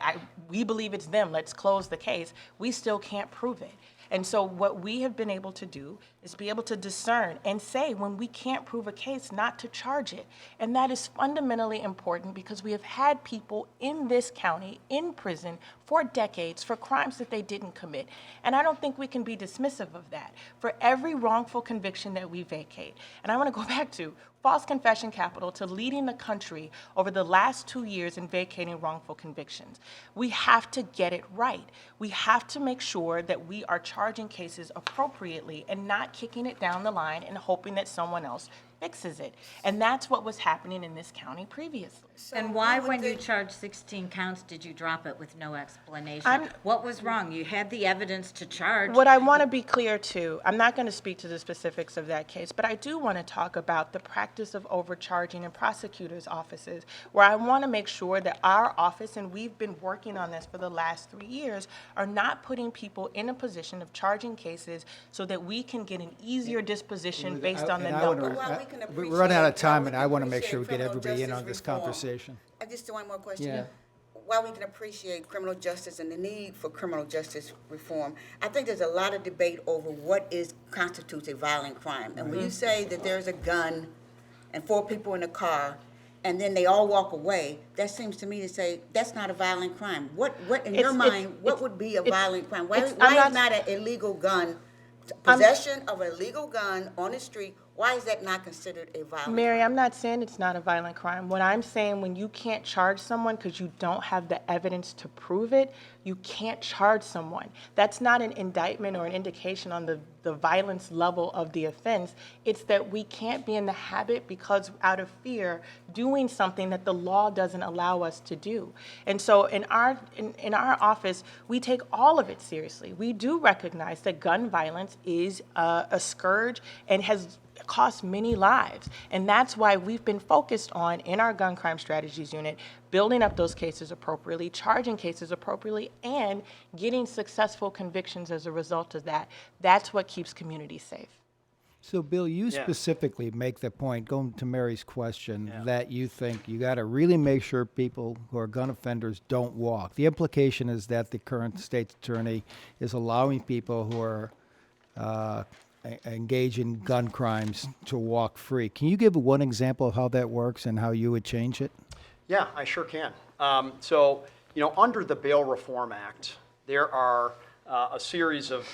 we believe it's them, let's close the case. We still can't prove it. And so what we have been able to do is be able to discern and say when we can't prove a case, not to charge it. And that is fundamentally important because we have had people in this county in prison for decades for crimes that they didn't commit. And I don't think we can be dismissive of that. For every wrongful conviction that we vacate, and I want to go back to false confession capital, to leading the country over the last 2 years in vacating wrongful convictions. We have to get it right. We have to make sure that we are charging cases appropriately and not kicking it down the line and hoping that someone else fixes it. And that's what was happening in this county previously. And why, when you charged 16 counts, did you drop it with no explanation? What was wrong? You had the evidence to charge. What I want to be clear too, I'm not going to speak to the specifics of that case, but I do want to talk about the practice of overcharging in prosecutors' offices, where I want to make sure that our office, and we've been working on this for the last 3 years, are not putting people in a position of charging cases so that we can get an easier disposition based on the number. We're running out of time, and I want to make sure we get everybody in on this conversation. I just one more question. Yeah. While we can appreciate criminal justice and the need for criminal justice reform, I think there's a lot of debate over what constitutes a violent crime. And when you say that there's a gun and 4 people in a car, and then they all walk away, that seems to me to say that's not a violent crime. What in your mind, what would be a violent crime? Why is not an illegal gun, possession of an illegal gun on the street, why is that not considered a violent Mary, crime? I'm not saying it's not a violent crime. What I'm saying, when you can't charge someone because you don't have the evidence to prove it, you can't charge someone. That's not an indictment or an indication on the violence level of the offense. It's that we can't be in the habit, because out of fear, doing something that the law doesn't allow us to do. And so in our office, we take all of it seriously. We do recognize that gun violence is a scourge and has cost many lives. And that's why we've been focused on, in our gun crime strategies unit, building up those cases appropriately, charging cases appropriately, and getting successful convictions as a result of that. That's what keeps communities safe. So, Bill, you specifically make the point, going to Mary's question, that you think you got to really make sure people who are gun offenders don't walk. The implication is that the current state's attorney is allowing people who are engage in gun crimes to walk free. Can you give one example of how that works and how you would change it? Yeah, I sure can. So, under the Bail Reform Act, there are a series of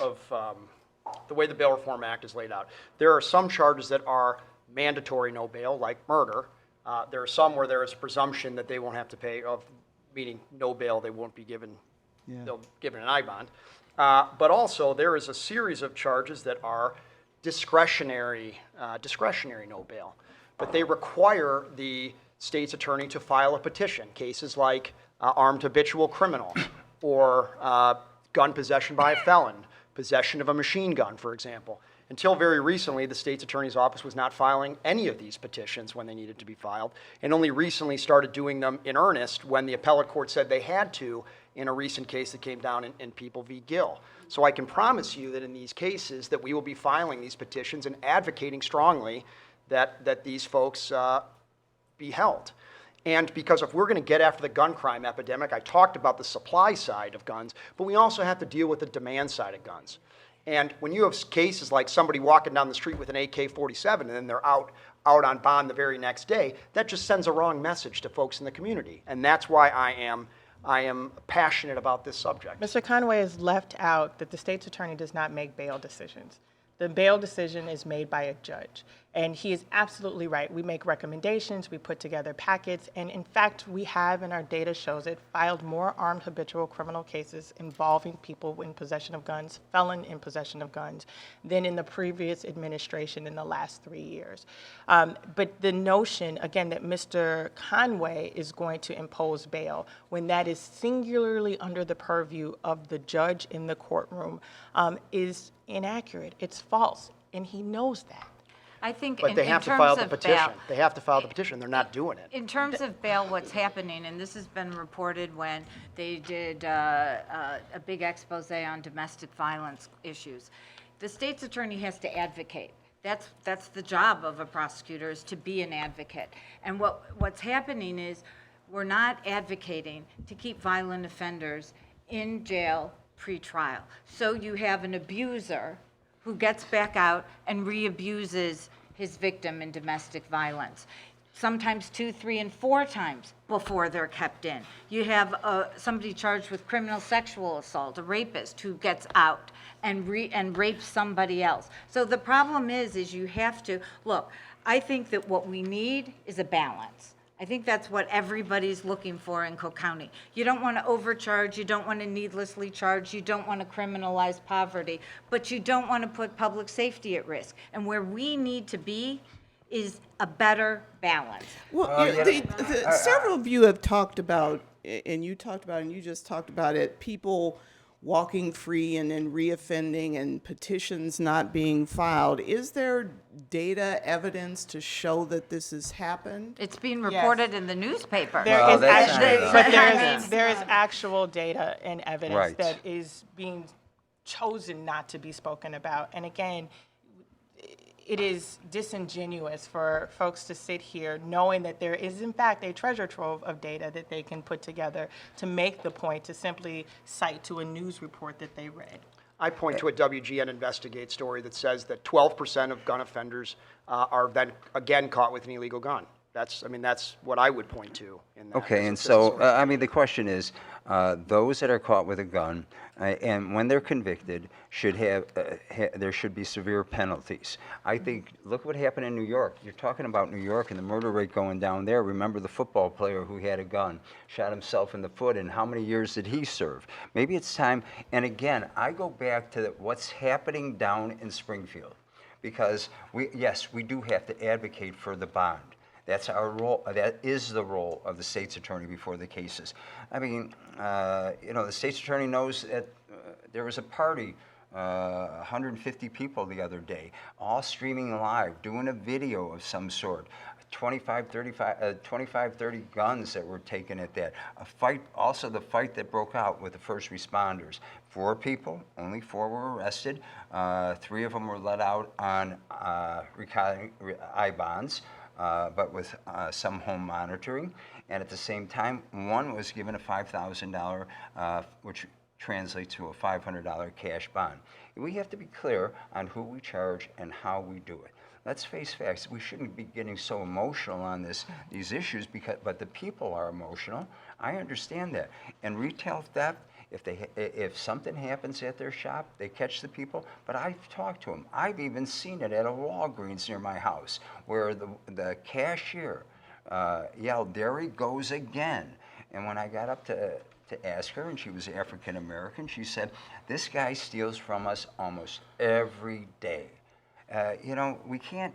the way the Bail Reform Act is laid out. There are some charges that are mandatory no bail, like murder. There are some where there is a presumption that they won't have to pay, meaning no bail, they won't be given, they'll be given an I bond. But also, there is a series of charges that are discretionary no bail. But they require the state's attorney to file a petition. Cases like armed habitual criminal, or gun possession by a felon, possession of a machine gun, for example. Until very recently, the state's attorney's office was not filing any of these petitions when they needed to be filed, and only recently started doing them in earnest when the appellate court said they had to, in a recent case that came down in People v. Gill. So I can promise you that in these cases that we will be filing these petitions and advocating strongly that these folks be held. And because if we're going to get after the gun crime epidemic, I talked about the supply side of guns, but we also have to deal with the demand side of guns. And when you have cases like somebody walking down the street with an AK-47 and then they're out on bond the very next day, that just sends a wrong message to folks in the community. And that's why I am passionate about this subject. Mr. Conway has left out that the state's attorney does not make bail decisions. The bail decision is made by a judge. And he is absolutely right. We make recommendations, we put together packets, and in fact, we have, and our data shows it, filed more armed habitual criminal cases involving people in possession of guns, felon in possession of guns, than in the previous administration in the last 3 years. But the notion, again, that Mr. Conway is going to impose bail when that is singularly under the purview of the judge in the courtroom is inaccurate. It's false, and he knows that. I think But they have to file the petition. They have to file the petition. They're not doing it. In terms of bail, what's happening, and this has been reported when they did a big expose on domestic violence issues, the state's attorney has to advocate. That's the job of a prosecutor, is to be an advocate. And what's happening is we're not advocating to keep violent offenders in jail pre-trial. So you have an abuser who gets back out and re-abuses his victim in domestic violence. sometimes 2, 3, and 4 times before they're kept in. You have somebody charged with criminal sexual assault, a rapist who gets out and rapes somebody else. So the problem is you have to, look, I think that what we need is a balance. I think that's what everybody's looking for in Cook County. You don't want to overcharge, you don't want to needlessly charge, you don't want to criminalize poverty, but you don't want to put public safety at risk. And where we need to be is a better balance. Well, several of you have talked about, and you talked about, and you just talked about it, people walking free and then reoffending and petitions not being filed. Is there data evidence to show that this has happened? It's being reported in the newspaper. There Well, is that's actually, not but enough. there is actual data and evidence Right. that is being chosen not to be spoken about. And again, it is disingenuous for folks to sit here knowing that there is in fact a treasure trove of data that they can put together to make the point to simply cite to a news report that they read. I point to a WGN Investigate story that says that 12% of gun offenders are then again caught with an illegal gun. That's what I would point to in that. Okay, as and a so, story. the question is, those that are caught with a gun, and when they're convicted, should have, there should be severe penalties. I think, look what happened in New York. You're talking about New York and the murder rate going down there. Remember the football player who had a gun, shot himself in the foot, and how many years did he serve? Maybe it's time, and again, I go back to what's happening down in Springfield. Because yes, we do have to advocate for the bond. That's our role. That is the role of the state's attorney before the cases. I mean, the state's attorney knows that there was a party, 150 people the other day, all streaming live, doing a video of some sort. 25, 30 guns that were taken at that. A fight, also the fight that broke out with the first responders. 4 people, only 4 were arrested. 3 of them were let out on I-bonds. But with some home monitoring. And at the same time, one was given a $5,000, which translates to a $500 cash bond. We have to be clear on who we charge and how we do it. Let's face facts. We shouldn't be getting so emotional on these issues, but the people are emotional. I understand that. And retail theft, if something happens at their shop, they catch the people. But I've talked to them. I've even seen it at a Walgreens near my house, where the cashier yelled, "There he goes again!" And when I got up to ask her, and she was African American, she said, "This guy steals from us almost every day." We can't.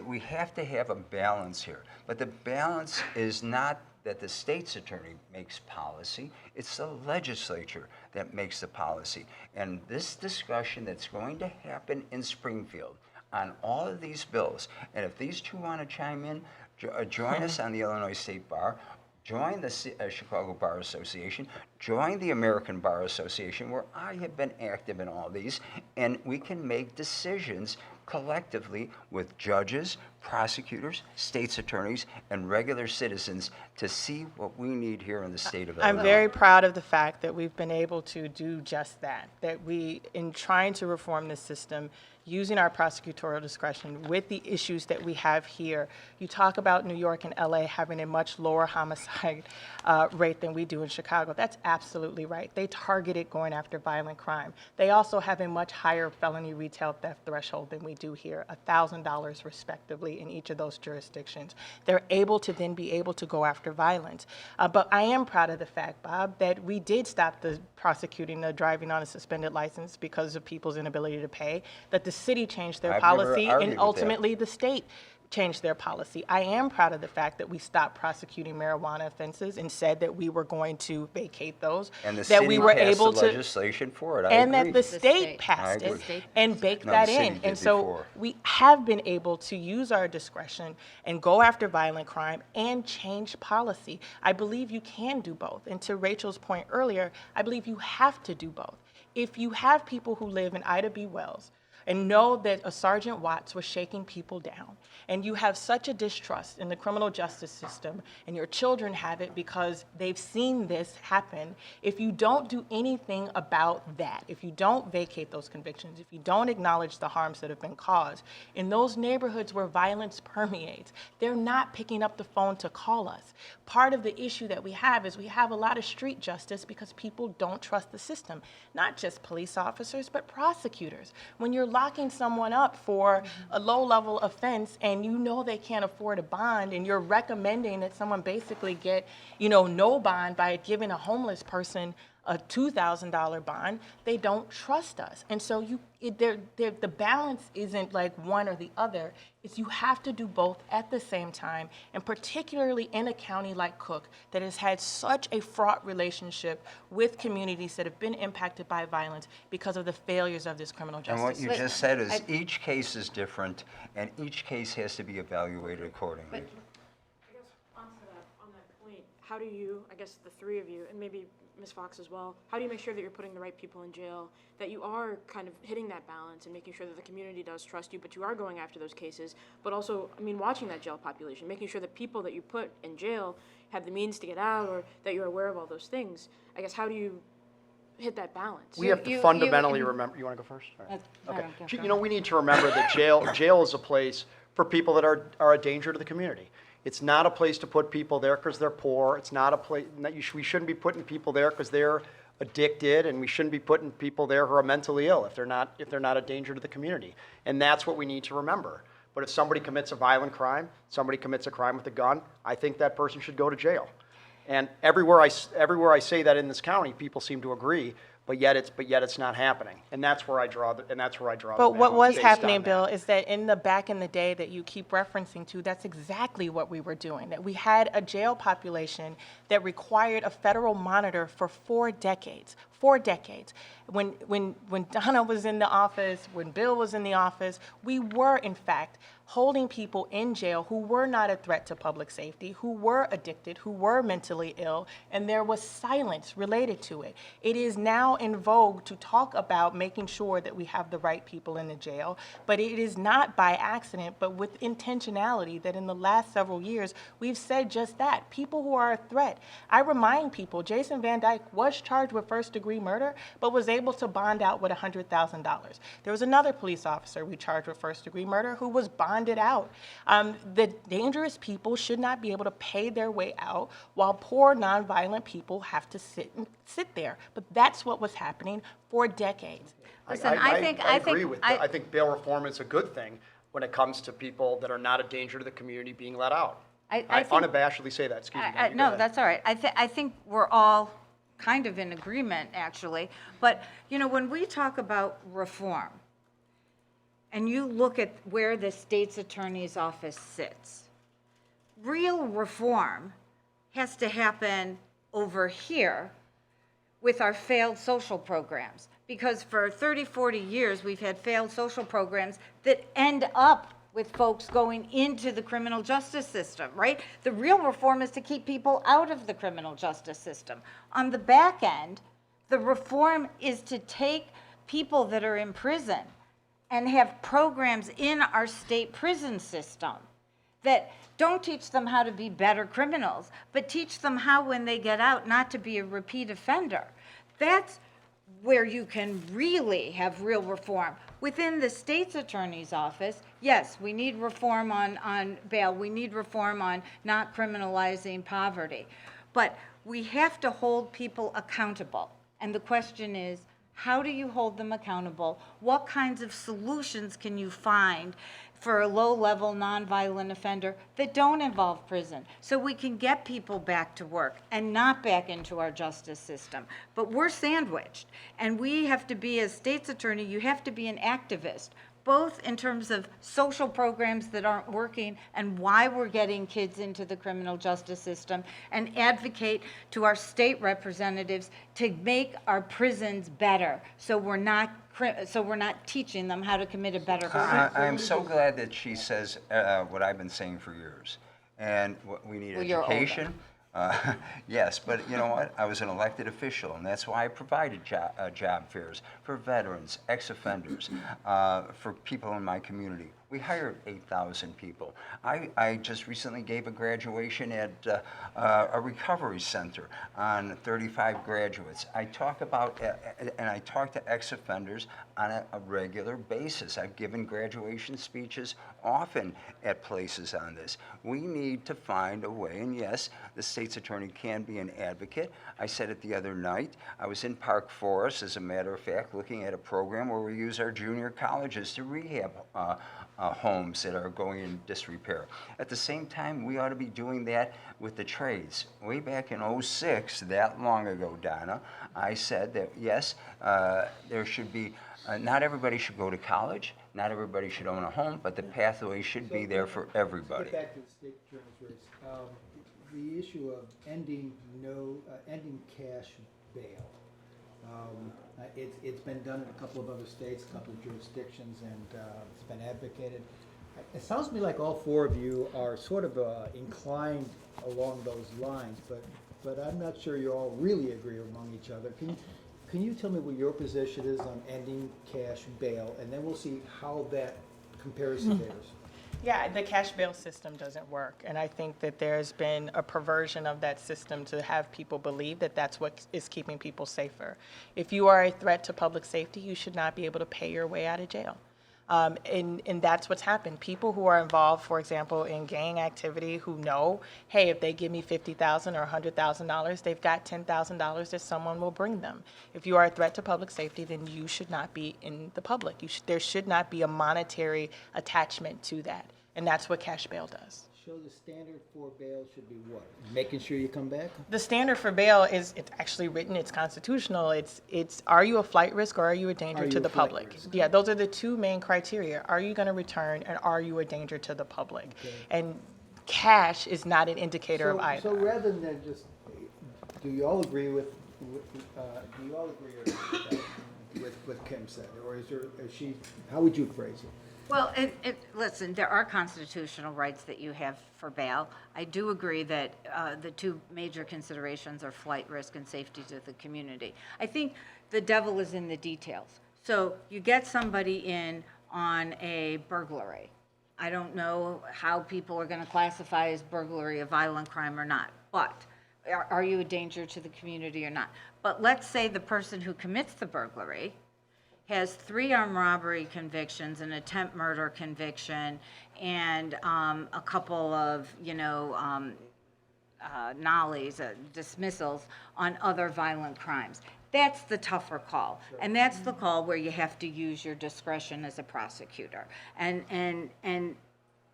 We have to have a balance here. But the balance is not that the state's attorney makes policy, it's the legislature that makes the policy. And this discussion that's going to happen in Springfield on all of these bills, and if these two want to chime in, join us on the Illinois State Bar, join the Chicago Bar Association, join the American Bar Association, where I have been active in all these, and we can make decisions collectively with judges, prosecutors, state's attorneys, and regular citizens to see what we need here in the state of Illinois. I'm very proud of the fact that we've been able to do just that, that we, in trying to reform the system, using our prosecutorial discretion with the issues that we have here. You talk about New York and LA having a much lower homicide rate than we do in Chicago. That's absolutely right. They targeted going after violent crime. They also have a much higher felony retail theft threshold than we do here, $1,000 respectively in each of those jurisdictions. They're able to then be able to go after violence. But I am proud of the fact, Bob, that we did stop prosecuting the driving on a suspended license because of people's inability to pay, that the city changed their I've never policy, argued and with ultimately the state changed their policy. I am proud of the fact that we stopped prosecuting marijuana offenses and said that we were going to vacate those, And the that city we were passed able the to, legislation for it. I and agree. that the state passed I it agree. and baked No, the that city in. did And so before. we have been able to use our discretion and go after violent crime and change policy. I believe you can do both. And to Rachel's point earlier, I believe you have to do both. If you have people who live in Ida B. Wells, and know that a Sergeant Watts was shaking people down, and you have such a distrust in the criminal justice system, and your children have it because they've seen this happen, if you don't do anything about that, if you don't vacate those convictions, if you don't acknowledge the harms that have been caused, in those neighborhoods where violence permeates, they're not picking up the phone to call us. Part of the issue that we have is we have a lot of street justice because people don't trust the system, not just police officers, but prosecutors. When you're locking someone up for a low-level offense and you know they can't afford a bond, and you're recommending that someone basically get, no bond by giving a homeless person a $2,000 bond, they don't trust us. And so the balance isn't like one or the other. It's you have to do both at the same time, and particularly in a county like Cook that has had such a fraught relationship with communities that have been impacted by violence because of the failures of this criminal justice And what you system. just said is each case is different, and each case has to be evaluated accordingly. I guess on that point, how do you, I guess the three of you, and maybe Ms. Fox as well, how do you make sure that you're putting the right people in jail, that you are kind of hitting that balance and making sure that the community does trust you, but you are going after those cases, but also, watching that jail population, making sure that people that you put in jail have the means to get out, or that you're aware of all those things? I guess, how do you hit that balance? We have to fundamentally remember, you want to go first? All right. Okay. Okay. We need to remember that jail is a place for people that are a danger to the community. It's not a place to put people there because they're poor. It's not a place, we shouldn't be putting people there because they're addicted, and we shouldn't be putting people there who are mentally ill if they're not a danger to the community. And that's what we need to remember. But if somebody commits a violent crime, somebody commits a crime with a gun, I think that person should go to jail. And everywhere I say that in this county, people seem to agree, but yet it's not happening. And that's where I draw the But what balance was based happening, on that. Bill, is that back in the day that you keep referencing to, that's exactly what we were doing. That we had a jail population that required a federal monitor for 4 decades. 4 decades. When Donna was in the office, when Bill was in the office, we were, in fact, holding people in jail who were not a threat to public safety, who were addicted, who were mentally ill, and there was silence related to it. It is now in vogue to talk about making sure that we have the right people in the jail, but it is not by accident, but with intentionality that in the last several years, we've said just that. People who are a threat. I remind people, Jason Van Dyke was charged with first-degree murder, but was able to bond out with $100,000. There was another police officer we charged with first-degree murder who was bonded out. The dangerous people should not be able to pay their way out, while poor, nonviolent people have to sit there. But that's what was happening for decades. Listen, I think bail reform is a good thing when it comes to people that are not a danger to the community being let out. I think- unabashedly say that. Excuse me. Maggie, go No, ahead. that's all right. I think we're all kind of in agreement, actually. But, when we talk about reform, and you look at where the state's attorney's office sits, real reform has to happen over here with our failed social programs. Because for 30, 40 years, we've had failed social programs that end up with folks going into the criminal justice system, right? The real reform is to keep people out of the criminal justice system. On the back end, the reform is to take people that are in prison and have programs in our state prison system that don't teach them how to be better criminals, but teach them how, when they get out, not to be a repeat offender. That's where you can really have real reform. Within the state's attorney's office, yes, we need reform on bail. We need reform on not criminalizing poverty. But we have to hold people accountable. And the question is, how do you hold them accountable? What kinds of solutions can you find for a low-level nonviolent offender that don't involve prison, so we can get people back to work and not back into our justice system? But we're sandwiched, and we have to be, as state's attorney, you have to be an activist, both in terms of social programs that aren't working and why we're getting kids into the criminal justice system, and advocate to our state representatives to make our prisons better, so we're not teaching them how to commit a better crime. I'm so glad that she says what I've been saying for years. And we need Well, you're older. education, Yes, but you know what? I was an elected official, and that's why I provided job fairs for veterans, ex-offenders, for people in my community. We hired 8,000 people. I just recently gave a graduation at a recovery center on 35 graduates. I talk about, and I talk to ex-offenders on a regular basis. I've given graduation speeches often at places on this. We need to find a way, and yes, the state's attorney can be an advocate. I said it the other night. I was in Park Forest, as a matter of fact, looking at a program where we use our junior colleges to rehab homes that are going in disrepair. At the same time, we ought to be doing that with the trades. Way back in '06, that long ago, Donna, I said that yes, there should be, not everybody should go to college, not everybody should own a home, but the pathway should be there for everybody. Get back to the state attorney's race. The issue of ending cash bail. It's been done in a couple of other states, a couple of jurisdictions, and it's been advocated. It sounds to me like all four of you are sort of inclined along those lines, but I'm not sure you all really agree among each other. Can you tell me what your position is on ending cash bail, and then we'll see how that compares to theirs? Yeah, the cash bail system doesn't work, and I think that there's been a perversion of that system to have people believe that that's what is keeping people safer. If you are a threat to public safety, you should not be able to pay your way out of jail. And that's what's happened. People who are involved, for example, in gang activity who know, hey, if they give me $50,000 or $100,000, they've got $10,000 that someone will bring them. If you are a threat to public safety, then you should not be in the public. There should not be a monetary attachment to that. And that's what cash bail does. So the standard for bail should be what? Making sure you come back? The standard for bail it's actually written, it's constitutional. It's are you a flight risk or are you a danger to the public? Yeah, those are the two main criteria. Are you going to return and are you a danger to the public? Okay. And cash is not an indicator of either. So rather than just, do you all agree with what Kim said, or is she? How would you phrase it? Well, listen, there are constitutional rights that you have for bail. I do agree that the two major considerations are flight risk and safety to the community. I think the devil is in the details. So you get somebody in on a burglary. I don't know how people are going to classify as burglary a violent crime or not, but are you a danger to the community or not? But let's say the person who commits the burglary has 3 armed robbery convictions, an attempt murder conviction, and a couple of, nollies, dismissals on other violent crimes. That's the tougher call. Sure. And that's the call where you have to use your discretion as a prosecutor and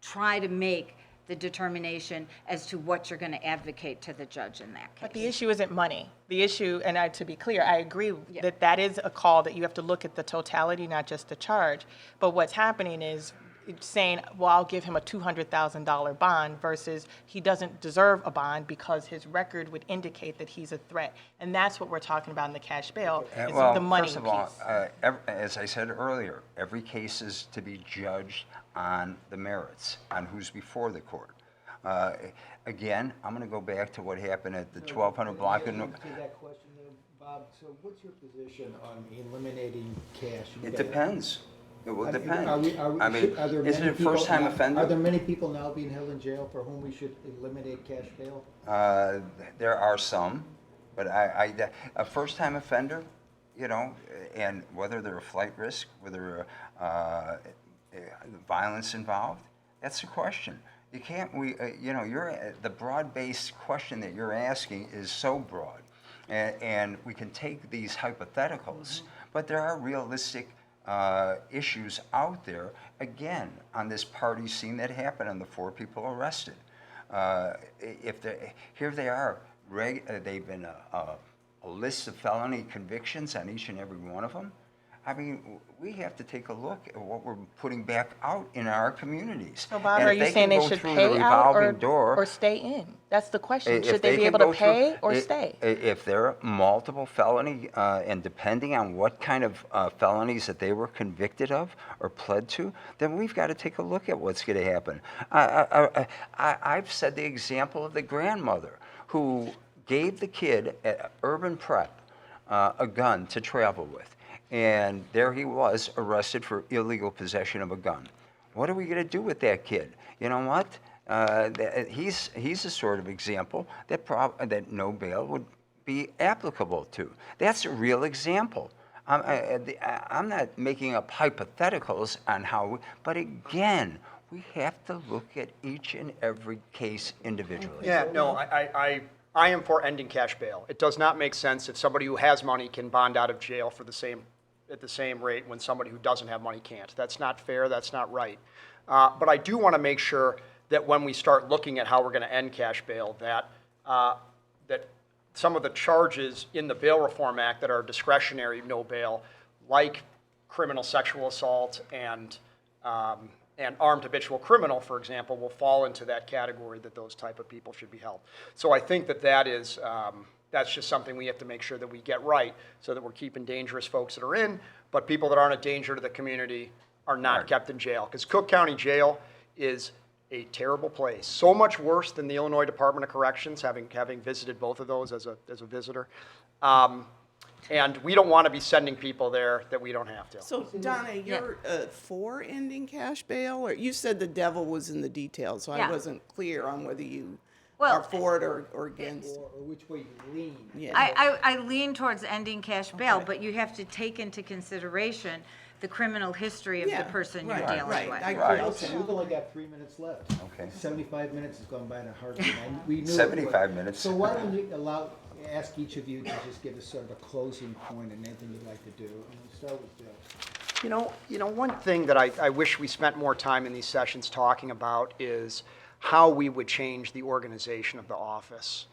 try to make the determination as to what you're going to advocate to the judge in that case. But the issue isn't money. The issue, and to be clear, I agree that is a call that you have to look at the totality, not just the charge. But what's happening is saying, well, I'll give him a $200,000 bond versus he doesn't deserve a bond because his record would indicate that he's a threat. And that's what we're talking about in the cash bail, is the money first of all, as I said earlier, every case is to be judged on the merits, on who's before the court. Again, I'm going to go back to what happened at the 1200 block. To that question there, Bob, so what's your position on eliminating cash? It depends. It will depend. I mean, is it a first-time offender? Are there many people now being held in jail for whom we should eliminate cash bail? There are some, but a first-time offender, and whether they're a flight risk, whether violence involved, that's the question. You can't, the broad-based question that you're asking is so broad, and we can take these hypotheticals, but there are realistic issues out there, again, on this party scene that happened and the 4 people arrested. Here they are, they've been a list of felony convictions on each and every one of them. I mean, we have to take a look at what we're putting back out in our communities. So, Bob, are you saying they should pay out or stay in? That's the question. Should they be able to pay or stay? If there are multiple felony, and depending on what kind of felonies that they were convicted of or pled to, then we've got to take a look at what's going to happen. I've said the example of the grandmother who gave the kid at urban prep a gun to travel with. And there he was, arrested for illegal possession of a gun. What are we going to do with that kid? You know what? He's a sort of example that no bail would be applicable to. That's a real example. I'm not making up hypotheticals on how, but again, we have to look at each and every case individually. Yeah, no, I am for ending cash bail. It does not make sense if somebody who has money can bond out of jail for at the same rate when somebody who doesn't have money can't. That's not fair, that's not right. But I do want to make sure that when we start looking at how we're going to end cash bail, that some of the charges in the Bail Reform Act that are discretionary no bail, like criminal sexual assault and armed habitual criminal, for example, will fall into that category, that those type of people should be held. So I think that is, that's just something we have to make sure that we get right, so that we're keeping dangerous folks that are in, but people that aren't a danger to the community are not kept in jail. Because Cook County Jail is a terrible place, so much worse than the Illinois Department of Corrections, having visited both of those as a visitor. And we don't want to be sending people there that we don't have to. So Donna, you're for ending cash bail, or you said the devil was in the details, so I wasn't clear on whether you are for it or against. Or which way you lean. Yeah. I lean towards ending cash bail, but you have to take into consideration the criminal history of the person you're dealing with. I agree. Okay, we've only got 3 minutes left. Okay. 75 minutes has gone by in a heartbeat. We knew 75 minutes. So why don't we ask each of you to just give us sort of a closing point and anything you'd like to do. And we'll start with Bill. You know, one thing that I wish we spent more time in these sessions talking about is how we would change the organization of the office.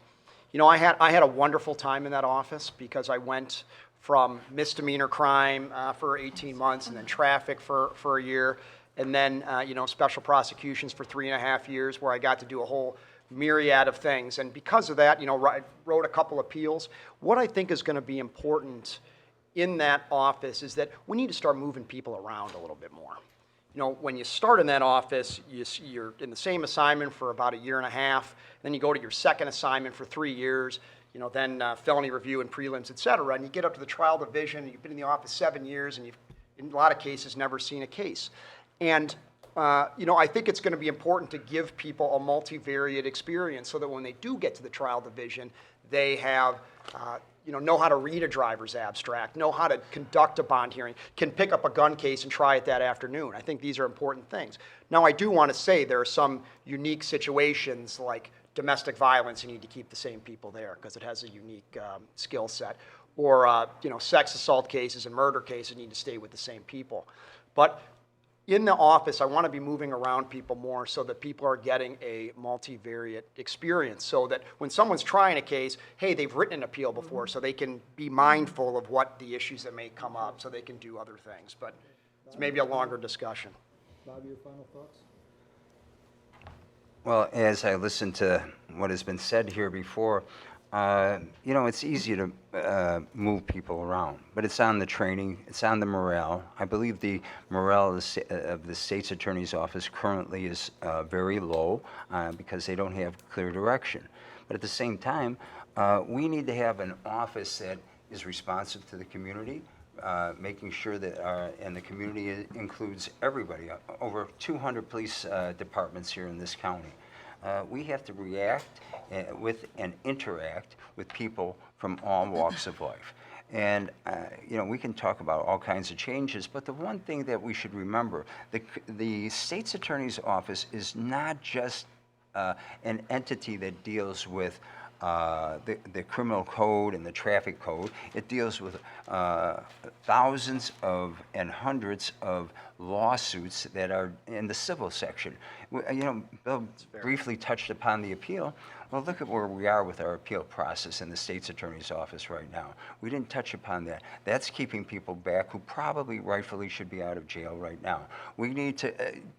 You know, I had a wonderful time in that office because I went from misdemeanor crime for 18 months, and then traffic for a year, and then special prosecutions for 3.5 years, where I got to do a whole myriad of things. And because of that, I wrote a couple appeals. What I think is going to be important in that office is that we need to start moving people around a little bit more. When you start in that office, you're in the same assignment for about 1.5 years, then you go to your second assignment for 3 years, then felony review and prelims, et cetera, and you get up to the trial division, and you've been in the office 7 years, and you've, in a lot of cases, never seen a case. And, I think it's going to be important to give people a multivariate experience so that when they do get to the trial division, they have, know how to read a driver's abstract, know how to conduct a bond hearing, can pick up a gun case and try it that afternoon. I think these are important things. Now, I do want to say there are some unique situations like domestic violence, you need to keep the same people there because it has a unique skill set. Or, sex assault cases and murder cases need to stay with the same people. But in the office, I want to be moving around people more so that people are getting a multivariate experience, so that when someone's trying a case, hey, they've written an appeal before, so they can be mindful of what the issues that may come up, so they can do other things. But it's maybe a longer discussion. Bob, your final thoughts? Well, as I listen to what has been said here before, it's easy to move people around, but it's on the training, it's on the morale. I believe the morale of the state's attorney's office currently is very low because they don't have clear direction. But at the same time, we need to have an office that is responsive to the community, making sure that and the community includes everybody, over 200 police departments here in this county. We have to react with and interact with people from all walks of life. And, we can talk about all kinds of changes, but the one thing that we should remember, the state's attorney's office is not just an entity that deals with the criminal code and the traffic code. It deals with thousands and hundreds of lawsuits that are in the civil section. Bill briefly touched upon the appeal. Well, look at where we are with our appeal process in the state's attorney's office right now. We didn't touch upon that. That's keeping people back who probably rightfully should be out of jail right now. We need to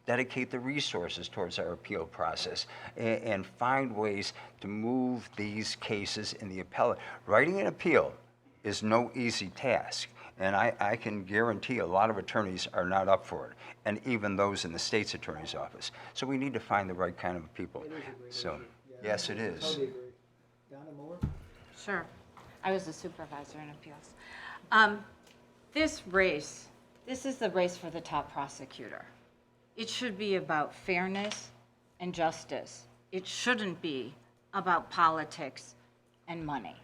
dedicate the resources towards our appeal process and find ways to move these cases in the appellate. Writing an appeal is no easy task. And I can guarantee a lot of attorneys are not up for it, and even those in the state's attorney's office. So we need to find the right kind of people. So, yes, it is. Totally agree. Donna Moore? Sure. I was a supervisor in appeals. This is the race for the top prosecutor. It should be about fairness and justice. It shouldn't be about politics and money.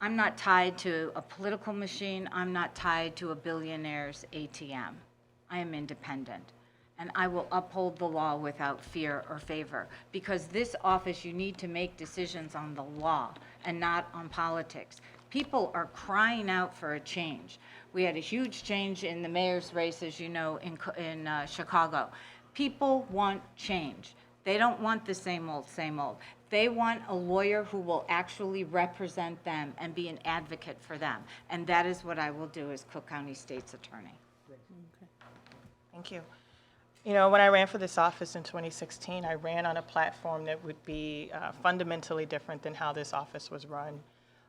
I'm not tied to a political machine. I'm not tied to a billionaire's ATM. I am independent. And I will uphold the law without fear or favor. Because this office, you need to make decisions on the law and not on politics. People are crying out for a change. We had a huge change in the mayor's race, as you know, in Chicago. People want change. They don't want the same old, same old. They want a lawyer who will actually represent them and be an advocate for them. And that is what I will do as Cook County State's Attorney. Thank you. You know, when I ran for this office in 2016, I ran on a platform that would be fundamentally different than how this office was run.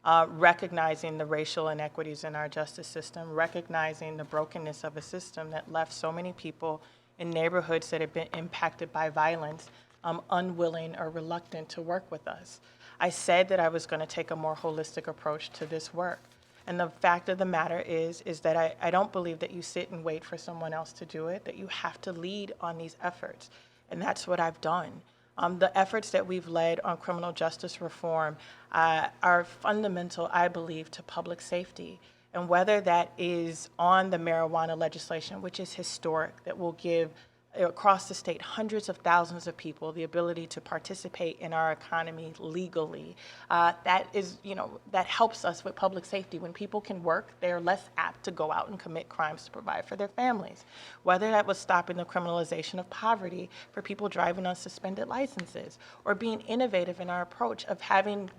Recognizing the racial inequities in our justice system, recognizing the brokenness of a system that left so many people in neighborhoods that have been impacted by violence unwilling or reluctant to work with us. I said that I was going to take a more holistic approach to this work. And the fact of the matter is that I don't believe that you sit and wait for someone else to do it, that you have to lead on these efforts. And that's what I've done. The efforts that we've led on criminal justice reform are fundamental, I believe, to public safety. And whether that is on the marijuana legislation, which is historic, that will give across the state hundreds of thousands of people the ability to participate in our economy legally, that helps us with public safety. When people can work, they're less apt to go out and commit crimes to provide for their families. Whether that was stopping the criminalization of poverty for people driving on suspended licenses, or being innovative in our approach of having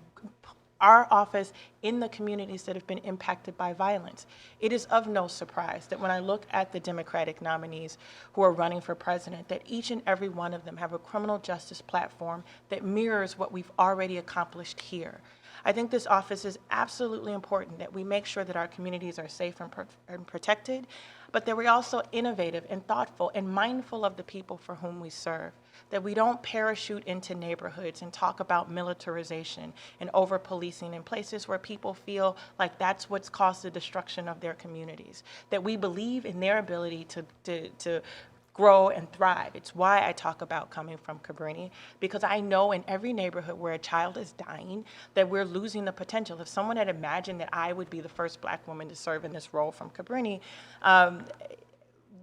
our office in the communities that have been impacted by violence. It is of no surprise that when I look at the Democratic nominees who are running for president, that each and every one of them have a criminal justice platform that mirrors what we've already accomplished here. I think this office is absolutely important, that we make sure that our communities are safe and protected, but that we're also innovative and thoughtful and mindful of the people for whom we serve. That we don't parachute into neighborhoods and talk about militarization and over-policing in places where people feel like that's what's caused the destruction of their communities. That we believe in their ability to grow and thrive. It's why I talk about coming from Cabrini, because I know in every neighborhood where a child is dying that we're losing the potential. If someone had imagined that I would be the first Black woman to serve in this role from Cabrini,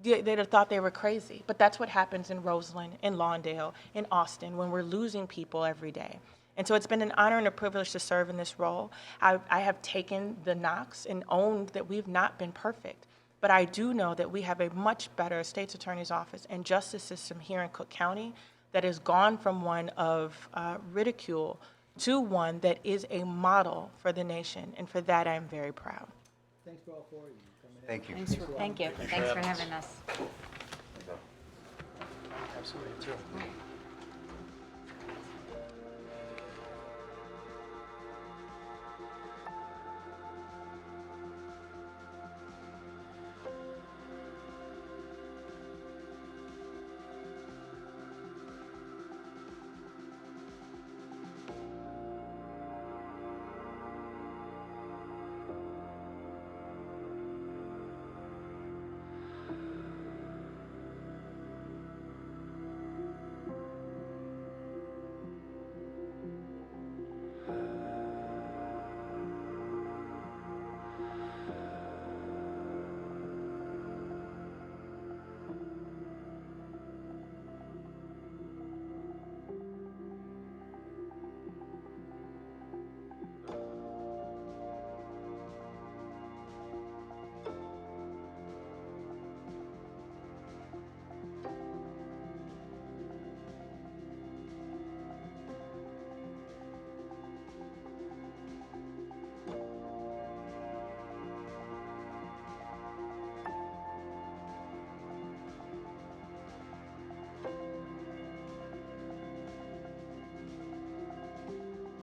they'd have thought they were crazy. But that's what happens in Roseland, in Lawndale, in Austin, when we're losing people every day. And so it's been an honor and a privilege to serve in this role. I have taken the knocks and owned that we've not been perfect. But I do know that we have a much better state's attorney's office and justice system here in Cook County that has gone from one of ridicule to one that is a model for the nation. And for that, I'm very proud. Thanks for all four of you coming in. Thank you. Thank you. Thanks for having us. Absolutely, too.